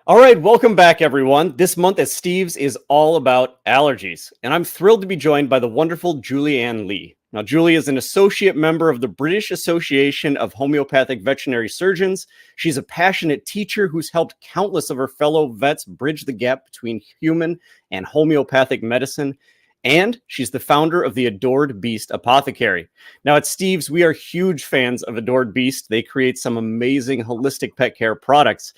All right, welcome back, everyone. This month at Steve's is all about allergies, and I'm thrilled to be joined by the wonderful Julie Ann Lee. Now, Julie is an associate member of the British Association of Homeopathic Veterinary Surgeons. She's a passionate teacher who's helped countless of her fellow vets bridge the gap between human and homeopathic medicine. And she's the founder of the Adored Beast Apothecary. Now, at Steve's, we are huge fans of Adored Beast. They create some amazing holistic pet care products.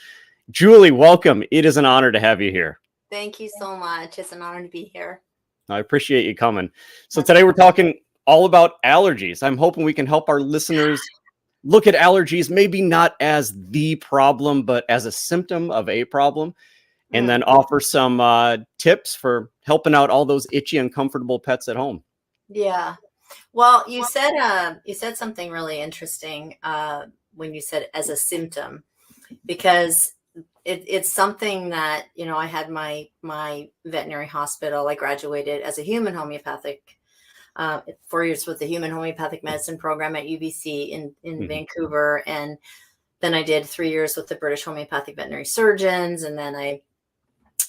Julie, welcome. It is an honor to have you here. Thank you so much. It's an honor to be here. I appreciate you coming. So today we're talking all about allergies. I'm hoping we can help our listeners look at allergies, maybe not as the problem, but as a symptom of a problem, and then offer some tips for helping out all those itchy, uncomfortable pets at home. Yeah. Well, you said something really interesting when you said as a symptom, because it's something that, you know, I had my veterinary hospital. I graduated as a human homeopathic, 4 years with the human homeopathic medicine program at UBC in Vancouver. And then I did 3 years with the British homeopathic veterinary surgeons. And then I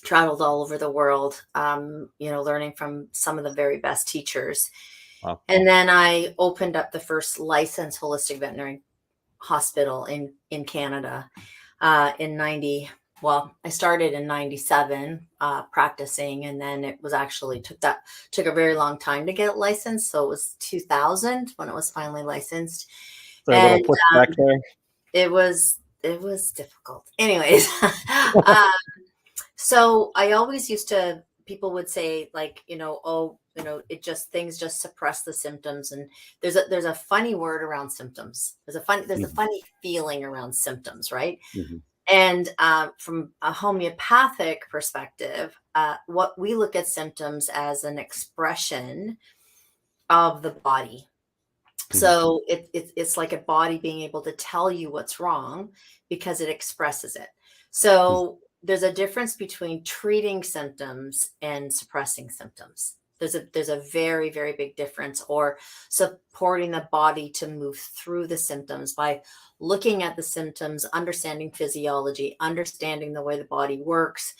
traveled all over the world, learning from some of the very best teachers. Wow. And then I opened up the first licensed holistic veterinary hospital in Canada. I started in 97 practicing, and then it was actually took a very long time to get licensed. So it was 2000 when it was finally licensed. So a little pushback there. It was difficult. Anyways, so I always people would say, like, things just suppress the symptoms. And there's a funny word around symptoms. There's a funny feeling around symptoms, right? Mm-hmm. And from a homeopathic perspective, what we look at symptoms as an expression of the body. Mm-hmm. So it's like a body being able to tell you what's wrong because it expresses it. So there's a difference between treating symptoms and suppressing symptoms. There's a very, very big difference, or supporting the body to move through the symptoms by looking at the symptoms, understanding physiology, understanding the way the body works,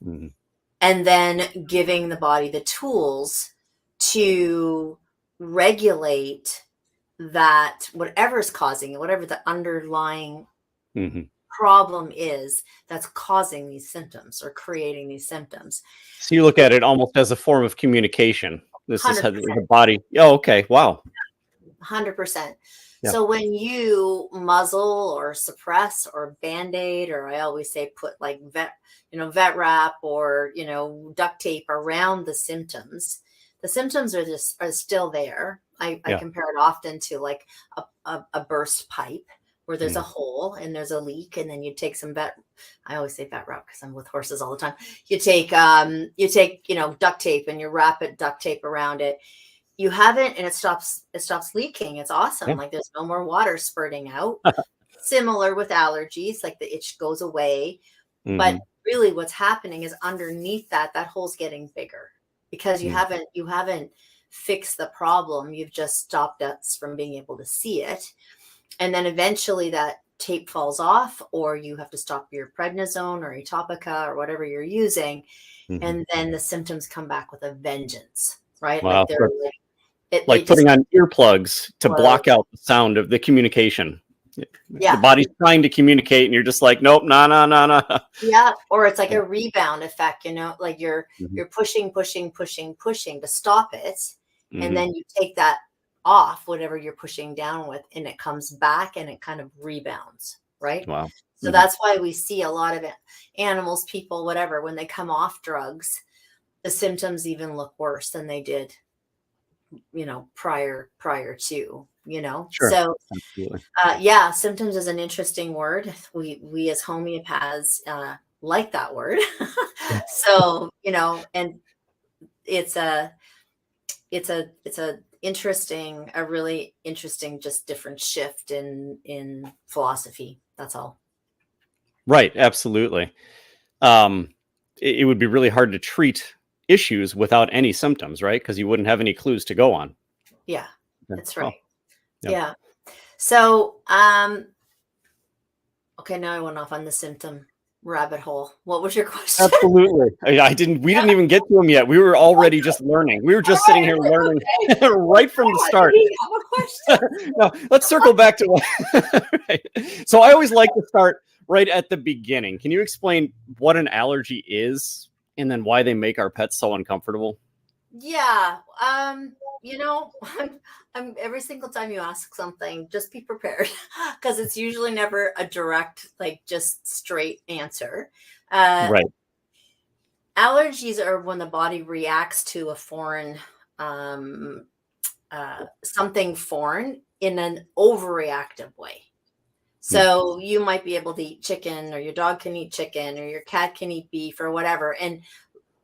and then giving the body the tools to regulate that whatever is causing it, whatever the underlying problem is that's causing these symptoms or creating these symptoms. So you look at it almost as a form of communication. This 100%. Is how the body. Oh, okay. Wow. 100%. Yeah. So when you muzzle or suppress or Band-Aid, or I always say put like vet wrap or, duct tape around the symptoms are still there. I compare it often to like a burst pipe, where there's a hole and there's a leak, and then you take I always say vet wrap because I'm with horses all the time. You take duct tape and you wrap duct tape around it. You have it and it stops leaking. It's awesome. Yeah. Like there's no more water spurting out. Similar with allergies, like the itch goes away. But really what's happening is underneath that hole's getting bigger because you haven't fixed the problem. You've just stopped us from being able to see it. And then eventually that tape falls off, or you have to stop your prednisone or atopica or whatever you're using. And then the symptoms come back with a vengeance, right? Wow. Like putting on earplugs to block out the sound of the communication. Yeah. The body's trying to communicate and you're just like, nope, no. Yeah. Or it's like a rebound effect, like you're pushing to stop it. And then you take that off, whatever you're pushing down with, and it comes back and it kind of rebounds, right? Wow. So that's why we see a lot of animals, people, whatever, when they come off drugs, the symptoms even look worse than they did, prior to, Sure. So symptoms is an interesting word. We as homeopaths like that word. So, and it's a really interesting, just different shift in philosophy. That's all. Right. Absolutely. It would be really hard to treat issues without any symptoms, right? Because you wouldn't have any clues to go on. Yeah, that's right. Oh. Yeah. So, okay, now I went off on the symptom. rabbit hole. What was your question? Absolutely. We didn't even get to them yet. We were already just learning. We were just sitting here learning right from the start. Did he have a question? No, let's circle back to right. So I always like to start right at the beginning. Can you explain what an allergy is and then why they make our pets so uncomfortable? Yeah. You know, I'm every single time you ask something, just be prepared because it's usually never a direct, like just straight answer. Right. Allergies are when the body reacts to a foreign, something foreign in an overreactive way. So you might be able to eat chicken, or your dog can eat chicken, or your cat can eat beef, or whatever,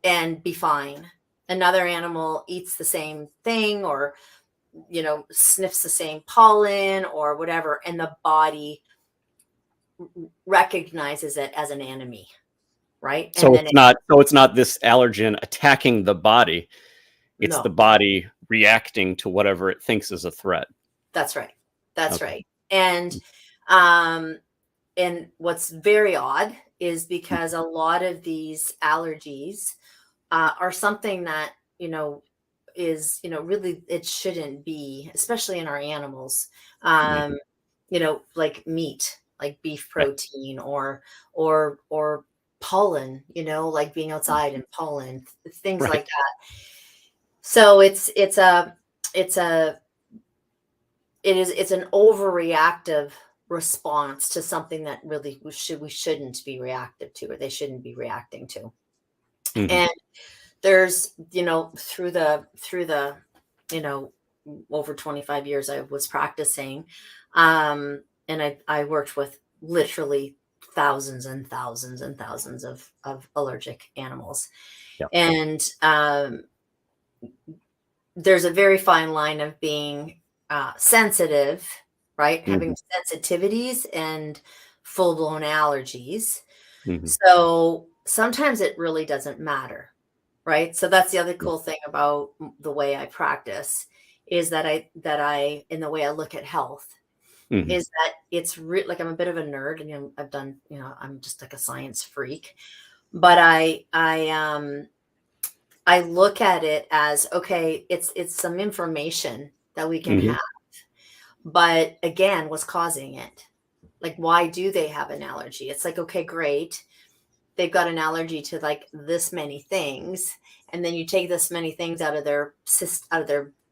and be fine. Another animal eats the same thing, or sniffs the same pollen or whatever, and the body recognizes it as an enemy, right? So And then it's not this allergen attacking the body. It's no, the body reacting to whatever it thinks is a threat. that's right. That's Okay. right. And what's very odd is because a lot of these allergies are something that is really, it shouldn't be, especially in our animals. Like meat, like beef Right. protein, or pollen, like being outside and pollen, things Right. like that. So it's an overreactive response to something that really we shouldn't be reactive to, or they shouldn't be reacting to. Mhm. And there's through the over 25 years I was practicing, and I worked with literally thousands and thousands and thousands of allergic animals. Yeah. And there's a very fine line of being sensitive, right? Having sensitivities and full-blown allergies. Mhm. So sometimes it really doesn't matter, right? So that's the other cool thing about the way I practice, is that I in the way I look at health, Mhm. is that it's like I'm a bit of a nerd, and I've done, I'm just like a science freak, but I look at it as, okay, it's some information that we can Mhm. have, but again, what's causing it? Like, why do they have an allergy? It's like, okay, great, they've got an allergy to like this many things, and then you take this many things out of their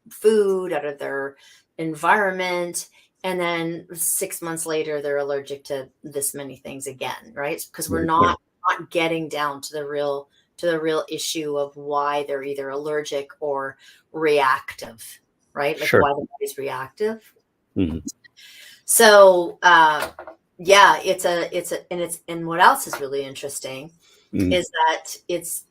food, out of their environment, and then 6 months later they're allergic to this many things again, right? Because we're Very clear. not getting down to the real issue of why they're either allergic or reactive, right? Like Sure. why the body's reactive. Mhm. So yeah, and what else is really interesting Mhm. is that it's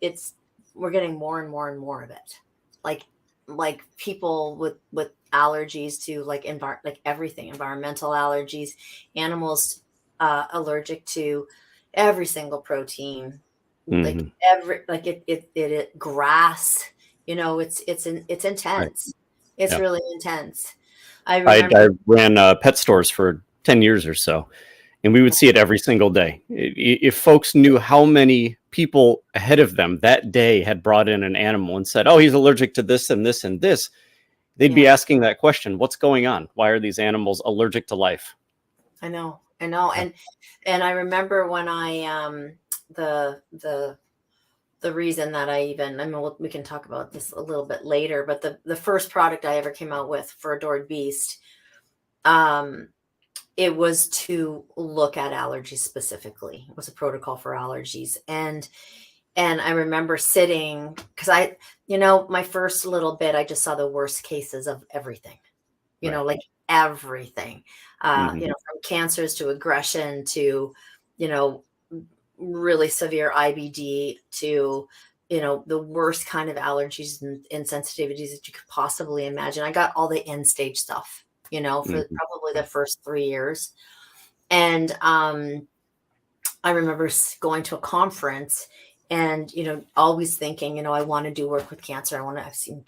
we're getting more and more and more of it. Like people with allergies to like like everything, environmental allergies, animals allergic to every single protein, like Mhm. it grass, it's Right. intense. It's Yeah. really intense. I I remember. ran pet stores for 10 years or so, and we would see it every single day. If folks knew how many people ahead of them that day had brought in an animal and said, "Oh, he's allergic to this and this and this," they'd be Yeah, asking that question, "What's going on? Why are these animals allergic to life?" I know, Yeah. and I remember when I the reason that I mean, we can talk about this a little bit later, but the first product I ever came out with for Adored Beast, um, it was to look at allergies specifically. It was a protocol for allergies, and I remember sitting, because my first little bit, I just saw the worst cases of everything, Right. like everything, Mhm. from cancers to aggression to, you know, really severe IBD to, the worst kind of allergies and sensitivities that you could possibly imagine. I got all the end stage stuff, for Mhm. probably the Right. first 3 years. And I remember going to a conference and, always thinking, I want to do work with cancer. I've seen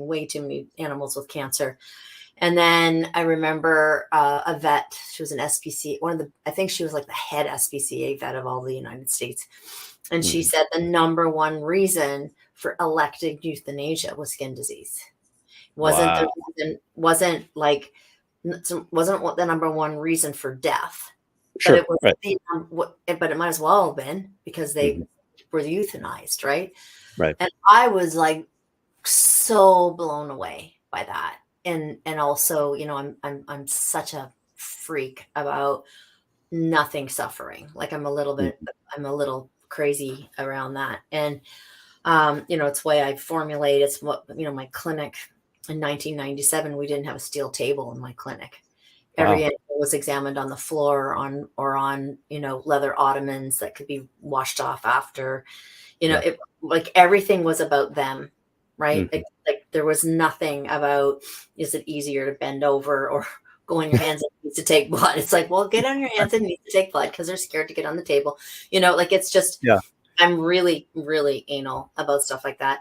way too many animals with cancer. And then I remember a vet, she was an SPCA, I think she was like the head SPCA vet of all the United States. And she said the number one reason for elective euthanasia was skin disease. Wasn't Wow. the reason, wasn't like, wasn't what the number one reason for death, but Sure. it was Right. but it might as well have been because they Mhm. were euthanized, right? Right. And I was like so blown away by that. And also, you know, I'm such a freak about nothing suffering. Like I'm a little crazy around that. And you know, it's why I formulate, it's what, you know, my clinic in 1997, we didn't have a steel table in my clinic. Every Wow. animal was examined on the floor on, you know, leather ottomans that could be washed off after, you know, Yeah. it like everything was about them, right? Mhm. Like there was nothing about, is it easier to bend over or go on your hands and knees to take blood? It's like, well, get on your hands and knees to take blood because they're scared to get on the table. You know, like it's just, Yeah. I'm really, really anal about stuff like that.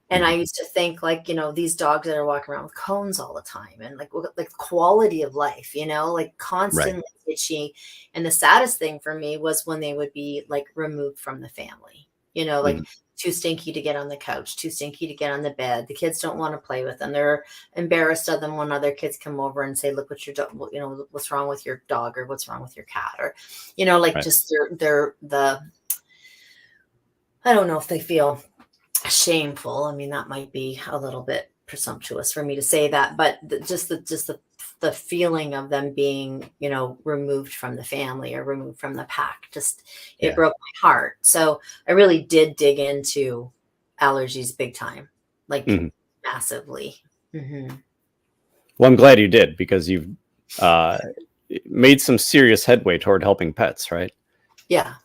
And I Mhm. used to think like, you know, these dogs that are walking around with cones all the time and like quality of life, you know, like Right. constantly itchy. And the saddest thing for me was when they would be like removed from the family, you know, like Mhm. too stinky to get on the couch, too stinky to get on the bed. The kids don't want to play with them. They're embarrassed of them when other kids come over and say, look what your dog, you know, what's wrong with your dog or what's wrong with your cat or, you know, like Right. just I don't know if they feel shameful. I mean, that might be a little bit presumptuous for me to say that, but the feeling of them being, you know, removed from the family or removed from the pack, just it Yeah. broke my heart. So I really did dig into allergies big time, like Mhm. massively. Hmm. Well, I'm glad you did because you've uh, made some serious headway toward helping pets, right? Yeah.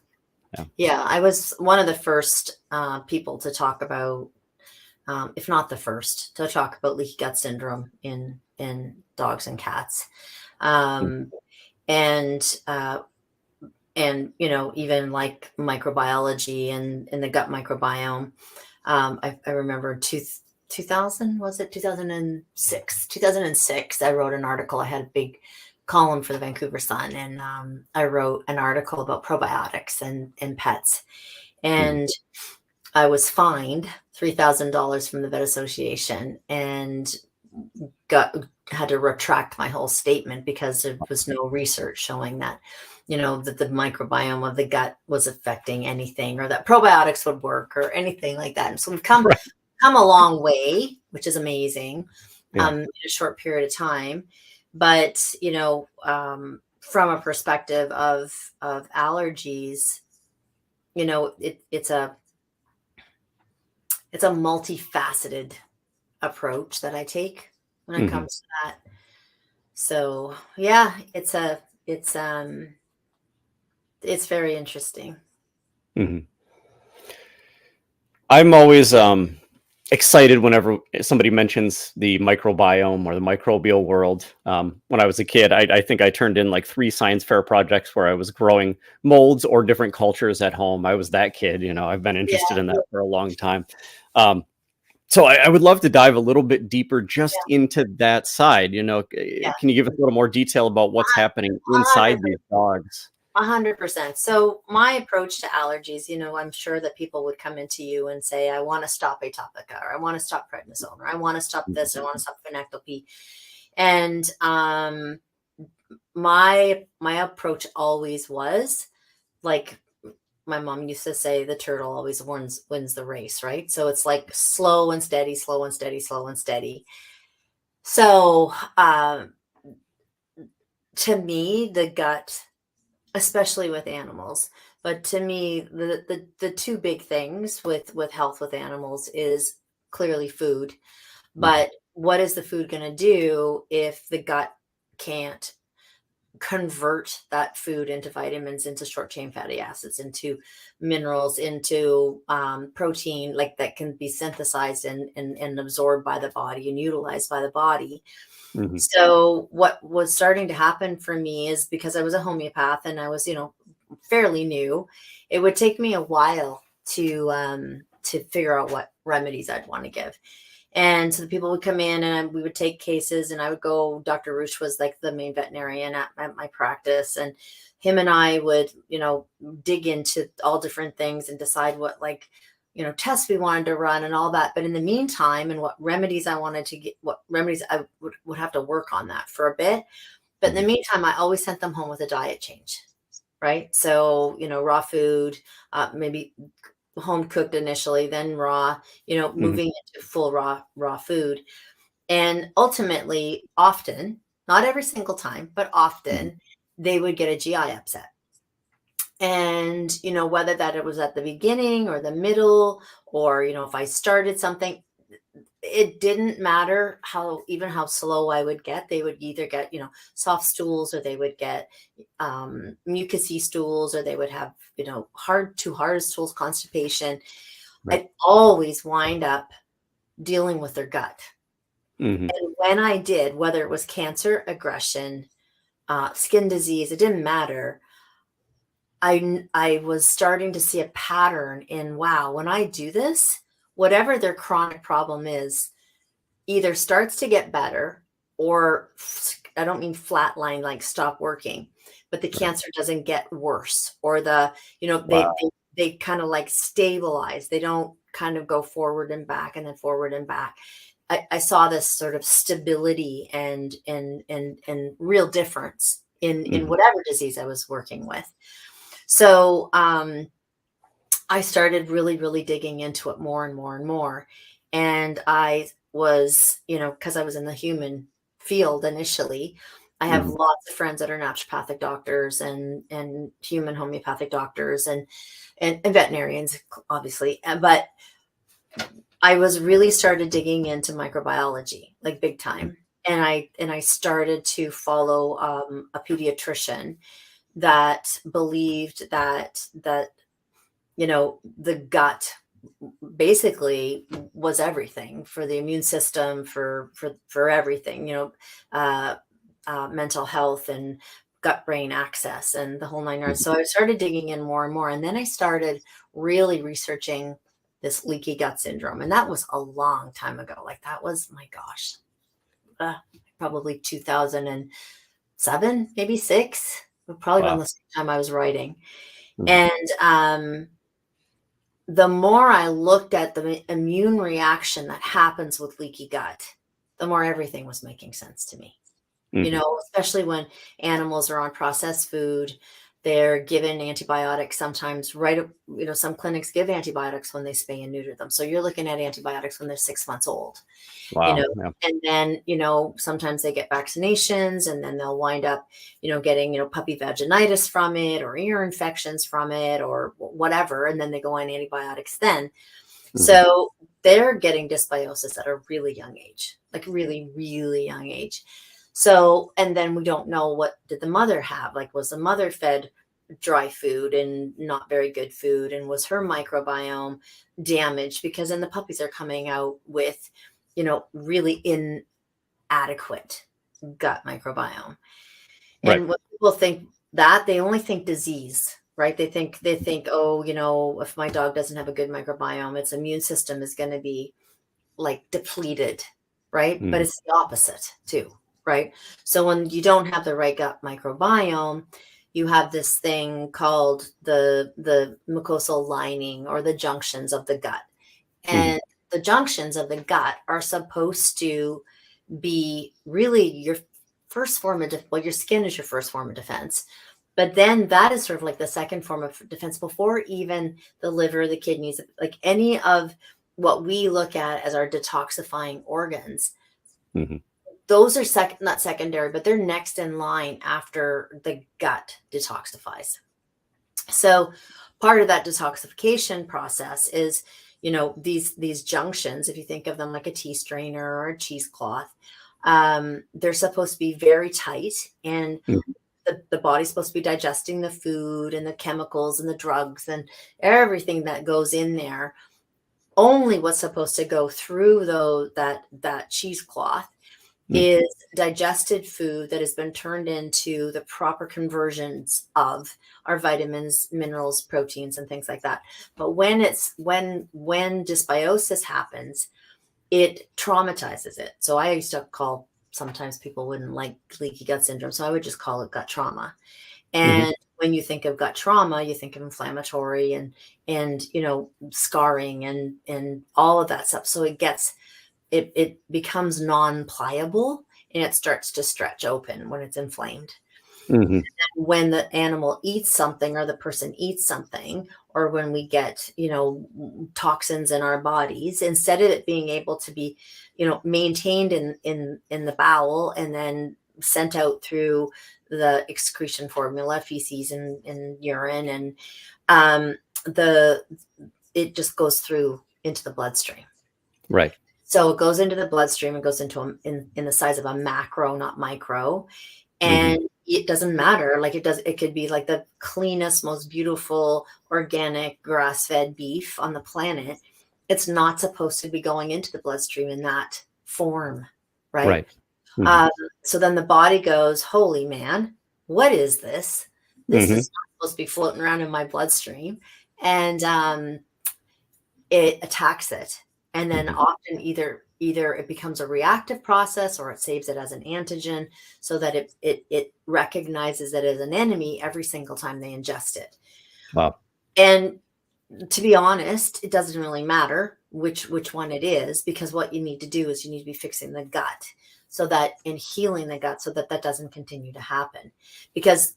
Yeah. Yeah. I was one of the first people to talk about, if not the first, to talk about leaky gut syndrome in dogs and cats. Mhm. Um, and and you know, even like microbiology and the gut microbiome. I remember 2000, was it 2006, I wrote an article. I had a big column for the Vancouver Sun, and I wrote an article about probiotics and pets. Mhm. And I was fined $3,000 from the vet association and got had to retract my whole statement because there was no research showing that, you know, that the microbiome of the gut was affecting anything or that probiotics would work or anything like that. And so we've Right. come a long way, which is amazing, Yeah. in a short period of time. But you know, from a perspective of allergies, you know, it's a multifaceted approach that I take when it Mhm. comes to that. So yeah, it's it's very interesting. Mhm. I'm always excited whenever somebody mentions the microbiome or the microbial world. When I was a kid, I think I turned in like 3 science fair projects where I was growing molds or different cultures at home. I was that kid, you know. I've been Yeah, interested in that for a long time. Um, so I would love to dive a little bit deeper just yeah, into that side. You know, yeah. can you give us a little more detail about what's happening inside these dogs? 100%. So my approach to allergies, you know, I'm sure that people would come into you and say, I want to stop atopica, or I want to stop prednisone, or I want to stop Mhm. this, I want to stop phenectopy. And my approach always was like my mom used to say, the turtle always wins the race, right? So it's like slow and steady, slow and steady, slow and steady. So to me, the gut, especially with animals, but to me, the two big things with health with animals is clearly food. Mhm. But what is the food going to do if the gut can't convert that food into vitamins, into short chain fatty acids, into minerals, into protein, like that can be synthesized and absorbed by the body and utilized by the body. Mhm. So what was starting to happen for me is, because I was a homeopath and I was, you know, fairly new, it would take me a while to figure out what remedies I'd want to give. And so the people would come in and we would take cases, and I would go, Dr. Roosh was like the main veterinarian at my practice. And him and I would, dig into all different things and decide what tests we wanted to run and all that. But in the meantime, and what remedies I wanted to get, what remedies I would have to work on that for a bit. But in the meantime, I always sent them home with a diet change, right? So, raw food, maybe home cooked initially, then raw, moving into full raw food. And ultimately, often, not every single time, but often they would get a GI upset. And, whether that it was at the beginning or the middle, or, if I started something, it didn't matter how slow I would get. They would either get, soft stools, or they would get mucousy stools, or they would have, too hard stools, constipation. Right. I'd always wind up dealing with their gut. Mm-hmm. And when I did, whether it was cancer, aggression, skin disease, it didn't matter. I was starting to see a pattern in, wow, when I do this, whatever their chronic problem is, either starts to get better, or I don't mean flatline, like stop working, but the cancer doesn't get worse, or they kind of like stabilize. They don't kind of go forward and back and then forward and back. I saw this sort of stability and real difference in whatever disease I was working with. So I started really, really digging into it more and more and more. And I was, because I was in the human field initially, I have lots of friends that are naturopathic doctors and human homeopathic doctors and veterinarians, obviously. But I was really started digging into microbiology, like big time. And I started to follow a pediatrician that believed that the gut basically was everything for the immune system, for everything, mental health and gut brain access and the whole nine yards. So I started digging in more and more, and then I started really researching this leaky gut syndrome, and that was a long time ago. Like that was, my gosh, probably 2007, maybe 6. Probably around the same time I was writing. And the more I looked at the immune reaction that happens with leaky gut, the more everything was making sense to me. Especially when animals are on processed food, they're given antibiotics sometimes, right? Some clinics give antibiotics when they spay and neuter them. So you're looking at antibiotics when they're 6 months old. Wow. And then, sometimes they get vaccinations, and then they'll wind up, getting, puppy vaginitis from it, or ear infections from it, or whatever. And then they go on antibiotics then. So they're getting dysbiosis at a really young age, like really, really young age. So, and then we don't know, what did the mother have? Like, was the mother fed dry food and not very good food? And was her microbiome damaged? Because then the puppies are coming out with, really inadequate gut microbiome. And when people think that, they only think disease, right? They think, oh, if my dog doesn't have a good microbiome, its immune system is going to be like depleted, right? But it's the opposite too, right? So when you don't have the right gut microbiome, you have this thing called the mucosal lining, or the junctions of the gut. And the junctions of the gut are supposed to be really your first form of your skin is your first form of defense. But then that is sort of like the second form of defense, before even the liver, the kidneys, like any of what we look at as our detoxifying organs. Those are not secondary, but they're next in line after the gut detoxifies. So part of that detoxification process is, these junctions, if you think of them like a tea strainer or a cheesecloth, they're supposed to be very tight, and the body's supposed to be digesting the food and the chemicals and the drugs and everything that goes in there. Only what's supposed to go through that cheesecloth is digested food that has been turned into the proper conversions of our vitamins, minerals, proteins, and things like that. But when dysbiosis happens, it traumatizes it. So I used to call, sometimes people wouldn't like leaky gut syndrome, so I would just call it gut trauma. And when you think of gut trauma, you think of inflammatory and scarring and all of that stuff. So it becomes non-pliable, and it starts to stretch open when it's inflamed. When the animal eats something, or the person eats something, or when we get, toxins in our bodies, instead of it being able to be, maintained in the bowel and then sent out through the excretion formula, feces and urine, and it just goes through into the bloodstream. Right. So it goes into the bloodstream. It goes into in the size of a macro, not micro. And it doesn't matter. Like it could be like the cleanest, most beautiful, organic, grass-fed beef on the planet. It's not supposed to be going into the bloodstream in that form, right? So then the body goes, holy man, what is this? This is not supposed to be floating around in my bloodstream. And it attacks it. And then often either it becomes a reactive process, or it saves it as an antigen, so that it recognizes it as an enemy every single time they ingest it. Wow. And to be honest, it doesn't really matter which one it is, because what you need to do is you need to be fixing the gut, so that in healing the gut, so that doesn't continue to happen. Because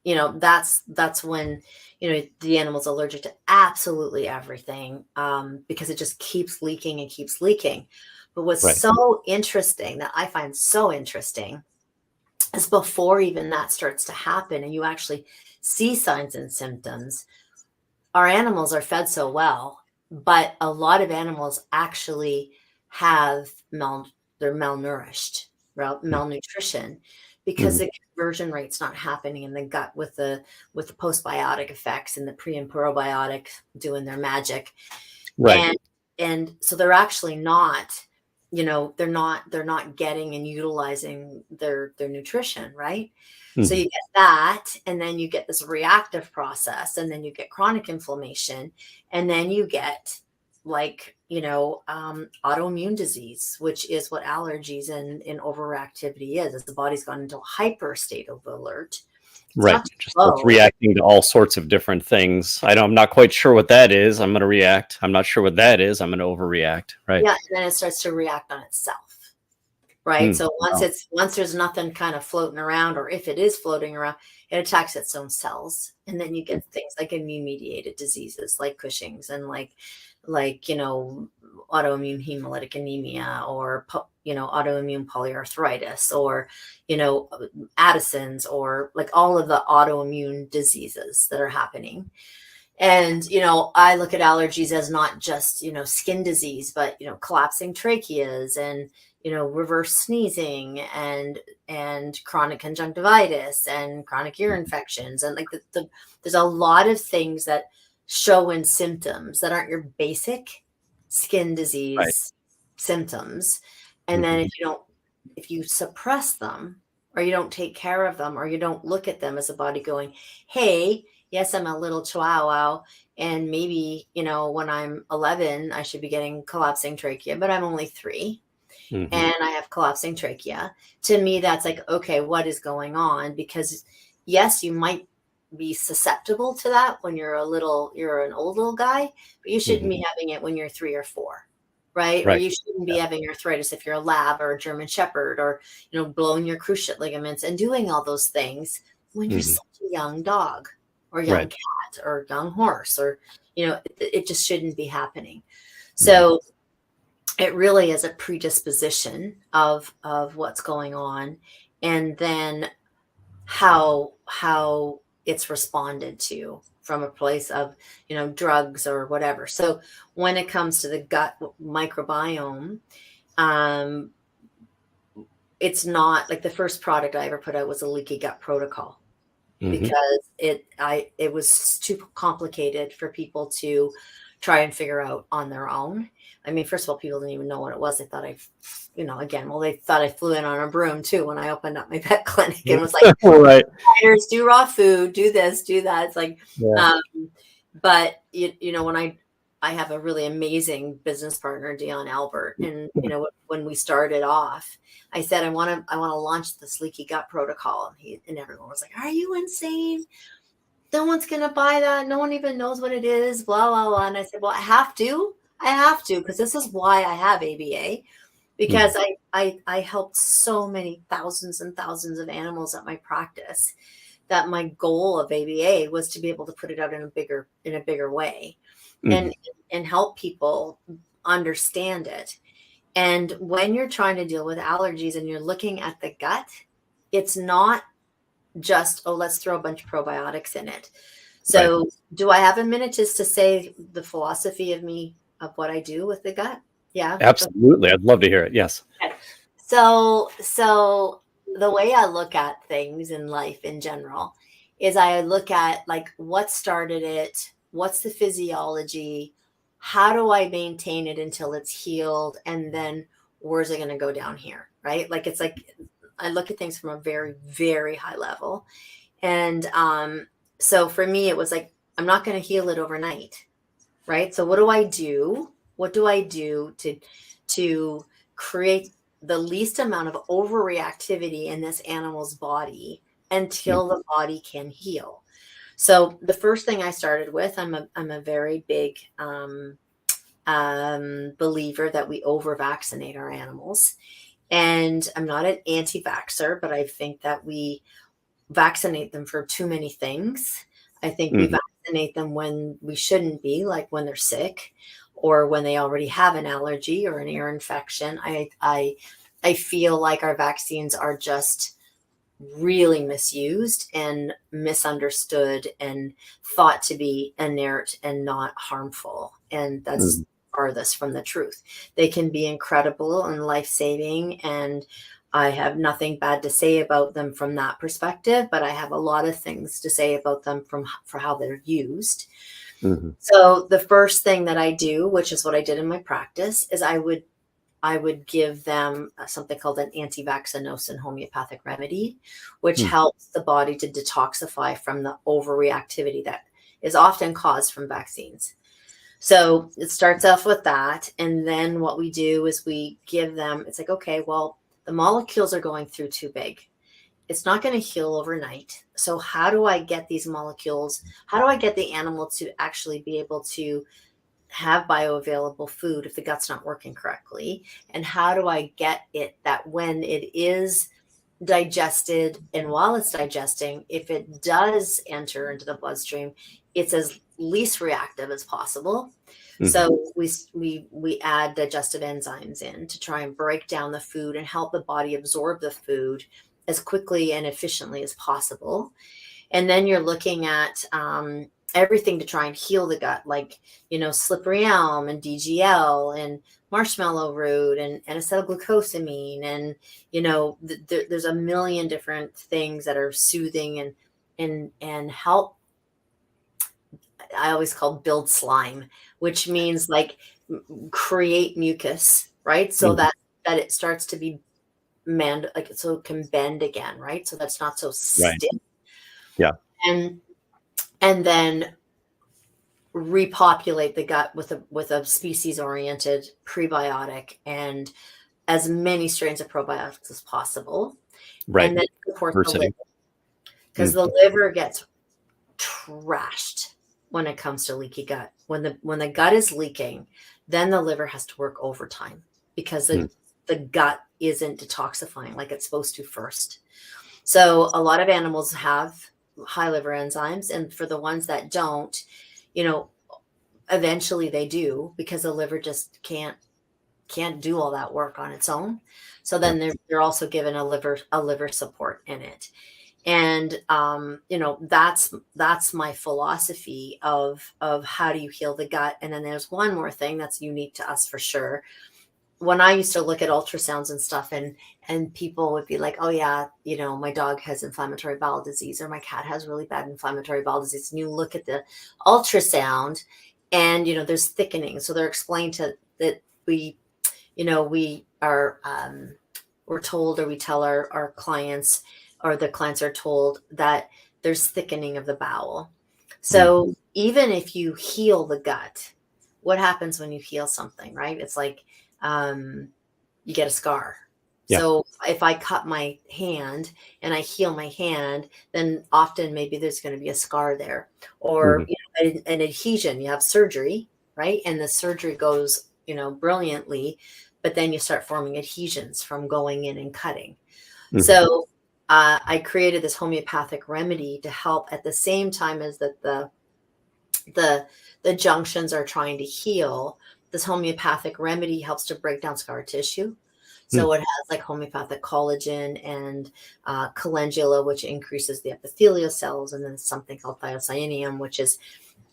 that's when the animal's allergic to absolutely everything, because it just keeps leaking and keeps leaking. But what's so interesting, that I find so interesting, is before even that starts to happen and you actually see signs and symptoms, our animals are fed so well, but a lot of animals actually have they're malnourished, malnutrition, because the conversion rate's not happening in the gut with the postbiotic effects and the pre and probiotic doing their magic. And so they're actually not, they're not getting and utilizing their nutrition, right? So you get that, and then you get this reactive process, and then you get chronic inflammation, and then you get autoimmune disease, which is what allergies and overactivity is. As the body's gone into a hyper state of alert. It's reacting to all sorts of different things. I'm not quite sure what that is. I'm going to react. I'm not sure what that is. I'm going to overreact. Right. Yeah. And then it starts to react on itself. Right. So once there's nothing kind of floating around, or if it is floating around, it attacks its own cells. And then you get things like immune mediated diseases like Cushing's, and autoimmune hemolytic anemia, or autoimmune polyarthritis, or Addison's, or like all of the autoimmune diseases that are happening. And I look at allergies as not just skin disease, but collapsing tracheas, and reverse sneezing, and chronic conjunctivitis, and chronic ear infections, and there's a lot of things that show in symptoms that aren't your basic skin disease symptoms. And then if you suppress them, or you don't take care of them, or you don't look at them as a body going, hey, yes, I'm a little chihuahua, and maybe when I'm 11 I should be getting collapsing trachea, but I'm only 3. And I have collapsing trachea. To me, that's like, okay, what is going on? Because yes, you might be susceptible to that when you're an old little guy, but you shouldn't be having it when you're 3 or 4, right? Or you shouldn't be having arthritis if you're a lab or a German Shepherd, or blowing your cruciate ligaments and doing all those things when you're such a young dog, or young cat, or young horse, or it just shouldn't be happening. So it really is a predisposition of what's going on, and then how it's responded to from a place of drugs or whatever. So when it comes to the gut microbiome, it's not like the first product I ever put out was a leaky gut protocol, because it was too complicated for people to try and figure out on their own. I mean, first of all, people didn't even know what it was. They thought they thought I flew in on a broom too when I opened up my vet clinic, and was like, spiders, do raw food, do this, do that. It's like, but when I have a really amazing business partner, Dion Albert. And, when we started off, I said, I want to launch this leaky gut protocol. And everyone was like, are you insane? No one's going to buy that. No one even knows what it is, blah, blah, blah. And I said, well, I have to, because this is why I have ABA, because I helped so many thousands and thousands of animals at my practice that my goal of ABA was to be able to put it out in a bigger way and help people understand it. And when you're trying to deal with allergies and you're looking at the gut, it's not just, oh, let's throw a bunch of probiotics in it. So do I have a minute just to say the philosophy of what I do with the gut? Yeah, absolutely. I'd love to hear it. Yes. Okay. So the way I look at things in life in general is I look at like what started it, what's the physiology, how do I maintain it until it's healed, and then where's it going to go down here, right? Like it's like I look at things from a very, very high level. And so for me, it was like, I'm not going to heal it overnight, right? So what do I do? What do I do to create the least amount of overreactivity in this animal's body until the body can heal? So the first thing I started with, I'm a very big believer that we over vaccinate our animals. And I'm not an anti-vaxxer, but I think that we vaccinate them for too many things. I think we vaccinate them when we shouldn't be, like when they're sick or when they already have an allergy or an ear infection. I feel like our vaccines are just really misused and misunderstood and thought to be inert and not harmful. And that's farthest from the truth. They can be incredible and life-saving, and I have nothing bad to say about them from that perspective, but I have a lot of things to say about them for how they're used. So the first thing that I do, which is what I did in my practice, is I would give them something called an anti-vaccinose homeopathic remedy, which helps the body to detoxify from the overreactivity that is often caused from vaccines. So it starts off with that. And then what we do is we give them, it's like, okay, well, the molecules are going through too big. It's not going to heal overnight. So how do I get these molecules? How do I get the animal to actually be able to have bioavailable food if the gut's not working correctly? And how do I get it that when it is digested and while it's digesting, if it does enter into the bloodstream, it's as least reactive as possible. So we add digestive enzymes in to try and break down the food and help the body absorb the food as quickly and efficiently as possible. And then you're looking at everything to try and heal the gut, like, slippery elm and DGL and marshmallow root and acetylglucosamine. And, there's a million different things that are soothing and help. I always call build slime, which means like create mucus, right? So that it starts to be so it can bend again, right? So that's not so stiff. Yeah. And then repopulate the gut with a species oriented prebiotic and as many strains of probiotics as possible. Right. And then support the liver, because the liver gets trashed when it comes to leaky gut. When the gut is leaking, then the liver has to work overtime because the gut isn't detoxifying like it's supposed to first. So a lot of animals have high liver enzymes, and for the ones that don't, eventually they do, because the liver just can't do all that work on its own. So then they're also given a liver support in it. And, that's my philosophy of how do you heal the gut. And then there's one more thing that's unique to us for sure. When I used to look at ultrasounds and stuff, and people would be like, oh yeah, my dog has inflammatory bowel disease, or my cat has really bad inflammatory bowel disease. And you look at the ultrasound and, there's thickening. So they're explained that we are, we're told, or we tell our clients, or the clients are told, that there's thickening of the bowel. So even if you heal the gut, what happens when you heal something, right? It's like you get a scar. Yeah. So if I cut my hand and I heal my hand, then often maybe there's going to be a scar there, or an adhesion. You have surgery, right? And the surgery goes, brilliantly, but then you start forming adhesions from going in and cutting. So I created this homeopathic remedy to help at the same time as that the junctions are trying to heal. This homeopathic remedy helps to break down scar tissue. So it has like homeopathic collagen and calendula, which increases the epithelial cells, and then something called thiocyanium, which is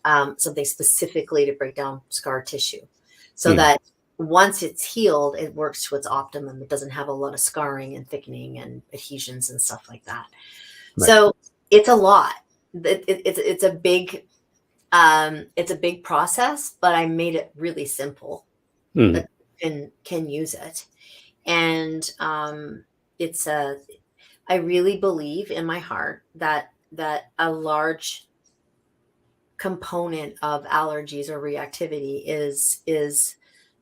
something specifically to break down scar tissue, so that once it's healed, it works to its optimum. It doesn't have a lot of scarring and thickening and adhesions and stuff like that. Right. So it's a lot. It's a big process, but I made it really simple. That you can use it. And I really believe in my heart that a large component of allergies or reactivity is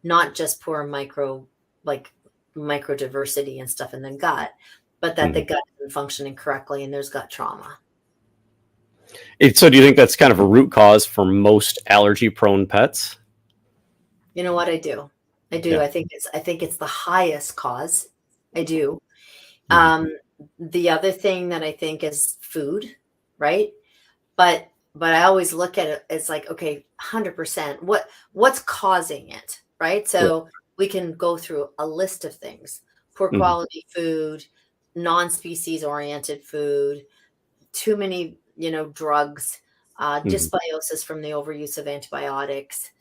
not just poor microdiversity and stuff in the gut, but that the gut isn't functioning correctly and there's gut trauma. So do you think that's kind of a root cause for most allergy prone pets? You know what? I do. Yeah. I think it's the highest cause. I do. The other thing that I think is food, right? But I always look at it as like, okay, 100%. What's causing it, right? So we can go through a list of things: poor quality food, non-species oriented food, too many, drugs, dysbiosis from the overuse of antibiotics.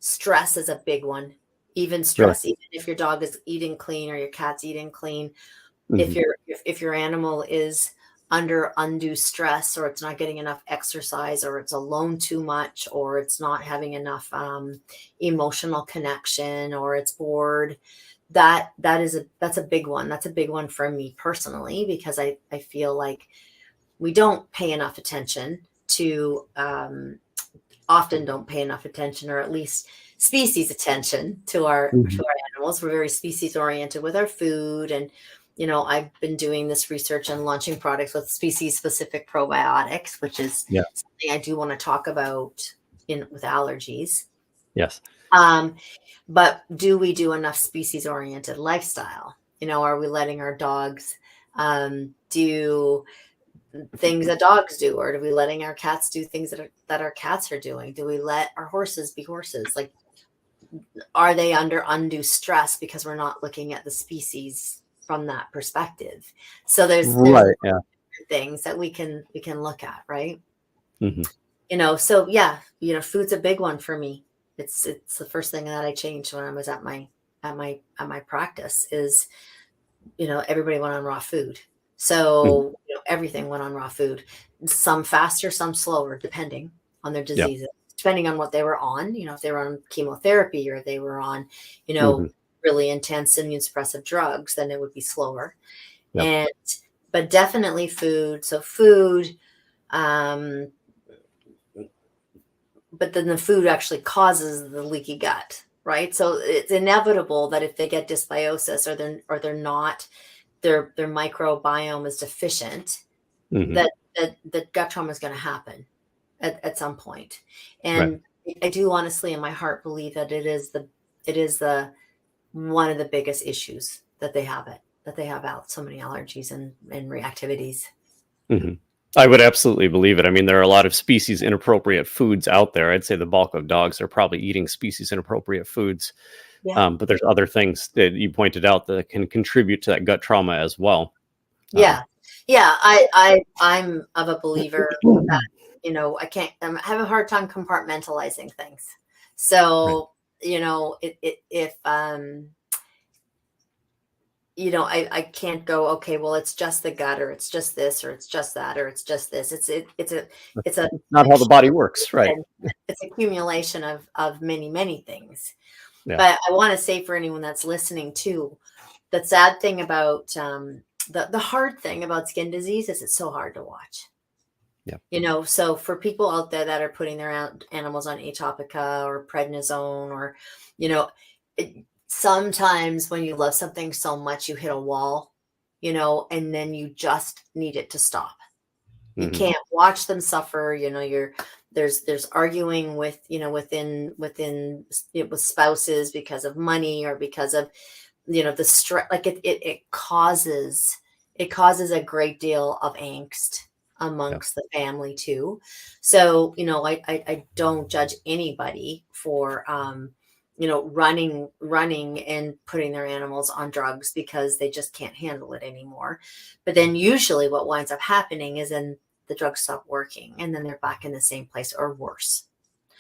Stress is a big one. Even stress, even if your dog is eating clean or your cat's eating clean, if your animal is under undue stress, or it's not getting enough exercise, or it's alone too much, or it's not having enough emotional connection, or it's bored, that's a big one. That's a big one for me personally, because I feel like we don't pay enough attention to often don't pay enough attention, or at least species attention to our animals. We're very species oriented with our food. And, I've been doing this research and launching products with species specific probiotics, which is something I do want to talk about with allergies. Yes. But do we do enough species oriented lifestyle? Are we letting our dogs do things that dogs do, or are we letting our cats do things that our cats are doing? Do we let our horses be horses? Like, are they under undue stress because we're not looking at the species from that perspective? So there's things that we can look at, right? So food's a big one for me. It's the first thing that I changed when I was at my practice is, everybody went on raw food. So everything went on raw food, some faster, some slower, depending on their diseases, depending on what they were on, if they were on chemotherapy or they were on, really intense immune suppressive drugs, then it would be slower. But definitely food. So food, but then the food actually causes the leaky gut, right? So it's inevitable that if they get dysbiosis or they're not, their microbiome is deficient, that gut trauma is going to happen at some point. And I do honestly in my heart believe that it is the one of the biggest issues that they have out so many allergies and reactivities. I would absolutely believe it. I mean, there are a lot of species inappropriate foods out there. I'd say the bulk of dogs are probably eating species inappropriate foods. But there's other things that you pointed out that can contribute to that gut trauma as well. I'm of a believer that, I have a hard time compartmentalizing things. So, I can't go, okay, well, it's just the gut, or it's just this, or it's just that, or it's just this. It's not how the body works, right? It's accumulation of many, many things. But I want to say for anyone that's listening too, the sad thing about the hard thing about skin disease is it's so hard to watch. Yeah. So for people out there that are putting their animals on atopica or prednisone, or, sometimes when you love something so much, you hit a wall, and then you just need it to stop. You Mm-hmm. can't watch them suffer. There's arguing with, within with spouses because of money, or because of, the stress. Like it causes a great deal of angst Yeah. amongst the family too. So, I don't judge anybody for, running and putting their animals on drugs because they just can't handle it anymore. But then usually what winds up happening is then the drugs stop working, and then they're back in the same place or worse.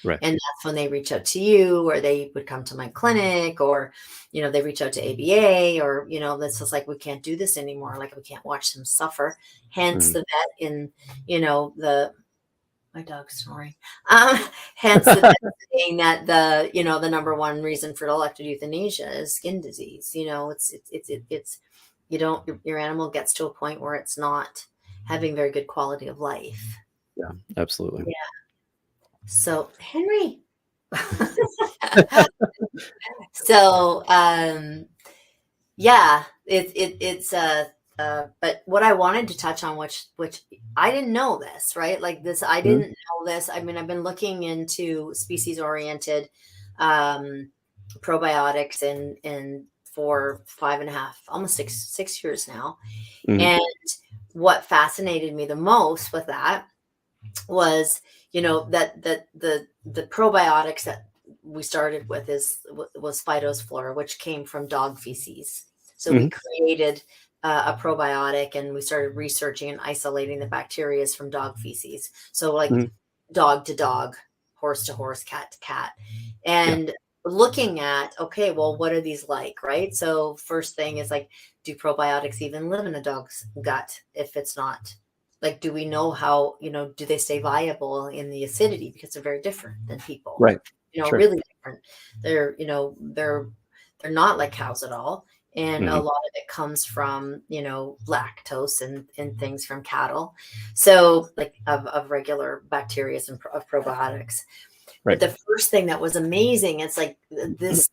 Right. And that's when they reach out to you, or they would come to my clinic, or, they reach out to ABA, or, this is like, we can't do this anymore. Like, we can't watch them suffer. Hence Mm-hmm. the vet in, my dog's snoring. Hence the vet saying that the number one reason for elective euthanasia is skin disease. It's your animal gets to a point where it's not having very good quality of life. Yeah, absolutely. Yeah. So, Henry. So, yeah, it's but what I wanted to touch on, which I didn't know this, right? Like this, I Mm-hmm. didn't know this. I mean, I've been looking into species oriented probiotics and for 5.5, almost six years now. Mm-hmm. And what fascinated me the most with that was, that the probiotics that we started with was Phytospora, which came from dog feces. So we created a probiotic, and we started researching and isolating the bacteria from dog feces. So like Mm-hmm. dog to dog, horse to horse, cat to cat, and looking at, okay, well, what are these like, right? So first thing is like, do probiotics even live in a dog's gut? If it's not, like, do we know how, do they stay viable in the acidity? Because they're very different than people. Right. Sure. Really different. They're, they're not like cows at all. And a lot of it comes from, lactose and things from cattle. So like of regular bacteria and of probiotics. Right. But the first thing that was amazing, it's like this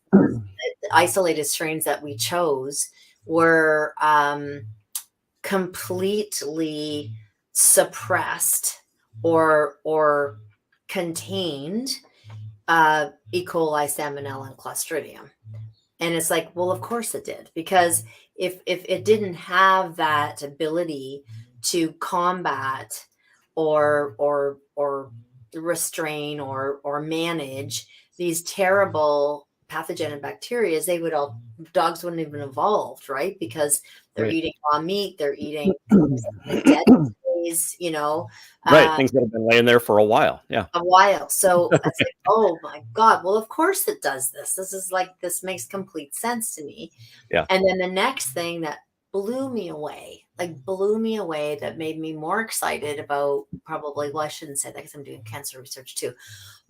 isolated strains that we chose were completely suppressed or contained E. coli, salmonella, and clostridium. And it's like, well, of course it did, because if it didn't have that ability to combat or restrain or manage these terrible pathogenic bacteria, dogs wouldn't have been evolved, right? Because they're eating raw meat, they're eating dead days, Right. Things that have been laying there for a while. Yeah. a while. So I was like, oh my God, well, of course it does this. This makes complete sense to me. Yeah. And then the next thing that blew me away, that made me more excited about probably, well, I shouldn't say that because I'm doing cancer research too.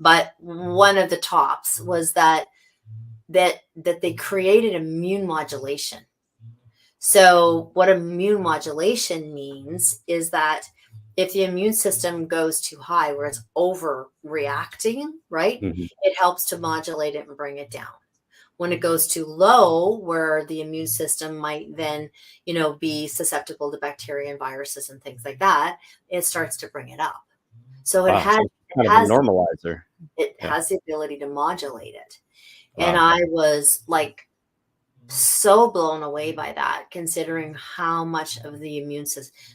But one of the tops was that they created immune modulation. So what immune modulation means is that if the immune system goes too high, where it's overreacting, right, it helps to modulate it and bring it down. When it goes too low, where the immune system might then, be susceptible to bacteria and viruses and things like that, it starts to bring it up. So it has kind of a normalizer. It has the ability to modulate it. Wow. And I was like so blown away by that, considering how much of the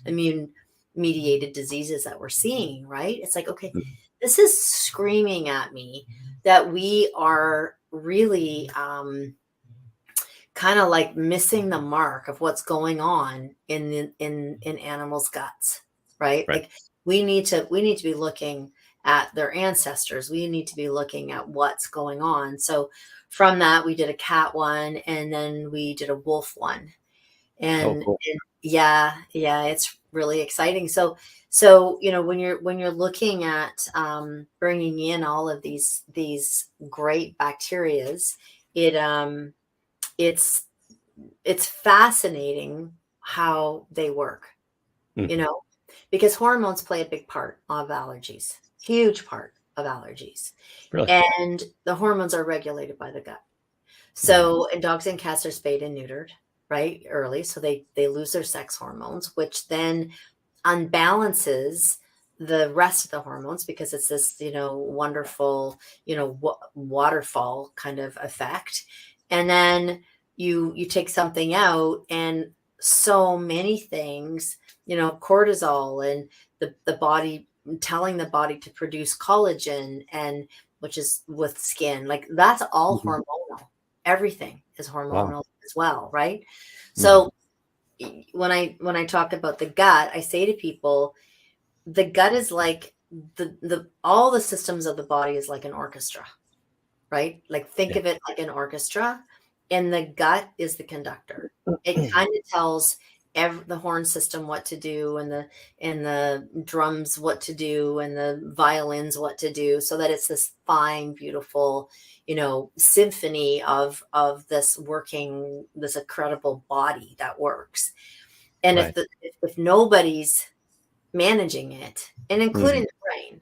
immune mediated diseases that we're seeing, right? It's like, okay, this is screaming at me that we are really kind of like missing the mark of what's going on in animals' guts, right? Like we need to be looking at their ancestors. We need to be looking at what's going on. So from that, we did a cat one, and then we did a wolf one. And, cool. yeah, it's really exciting. So, when you're looking at bringing in all of these great bacterias, it's fascinating how they work, because hormones play a big part of allergies, huge part of allergies. Really? And the hormones are regulated by the gut. So, and dogs and cats are spayed and neutered, right? Early. So they lose their sex hormones, which then unbalances the rest of the hormones because it's this, wonderful, waterfall kind of effect. And then you take something out and so many things, cortisol and the body telling the body to produce collagen, and which is with skin, like that's all Mhm. hormonal. Everything is Wow. hormonal as well, right? Mhm. So when I talk about the gut, I say to people, the gut is like the all the systems of the body is like an orchestra, right? Like think Yeah. of it like an orchestra, and the gut is the conductor. It kind of tells the horn system what to do, and the drums what to do, and the violins what to do, so that it's this fine, beautiful, symphony of this incredible body that works. And Right. if nobody's managing it, and including Mhm. the brain,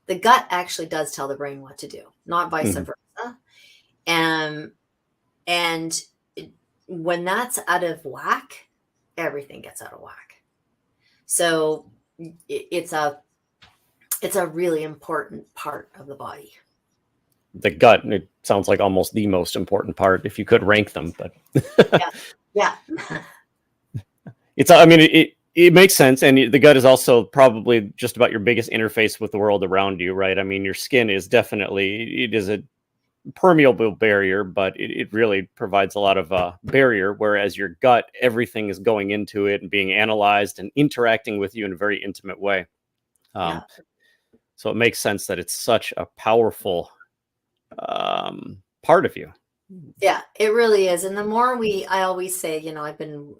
the gut actually does tell the brain what to do, not vice Mhm. versa. And and when that's out of whack, everything gets out of whack. So it's a really important part of the body. The gut, it sounds like almost the most important part if you could rank them, but Yeah. Yeah. it's, I mean, it makes sense. And the gut is also probably just about your biggest interface with the world around you, right? I mean, your skin is definitely, it is a permeable barrier, but it really provides a lot of barrier. Whereas your gut, everything is going into it and being analyzed and interacting with you in a very intimate way. Um, Yeah. so it makes sense that it's such a powerful part of you. Yeah, it really is. And the more I always say, I've been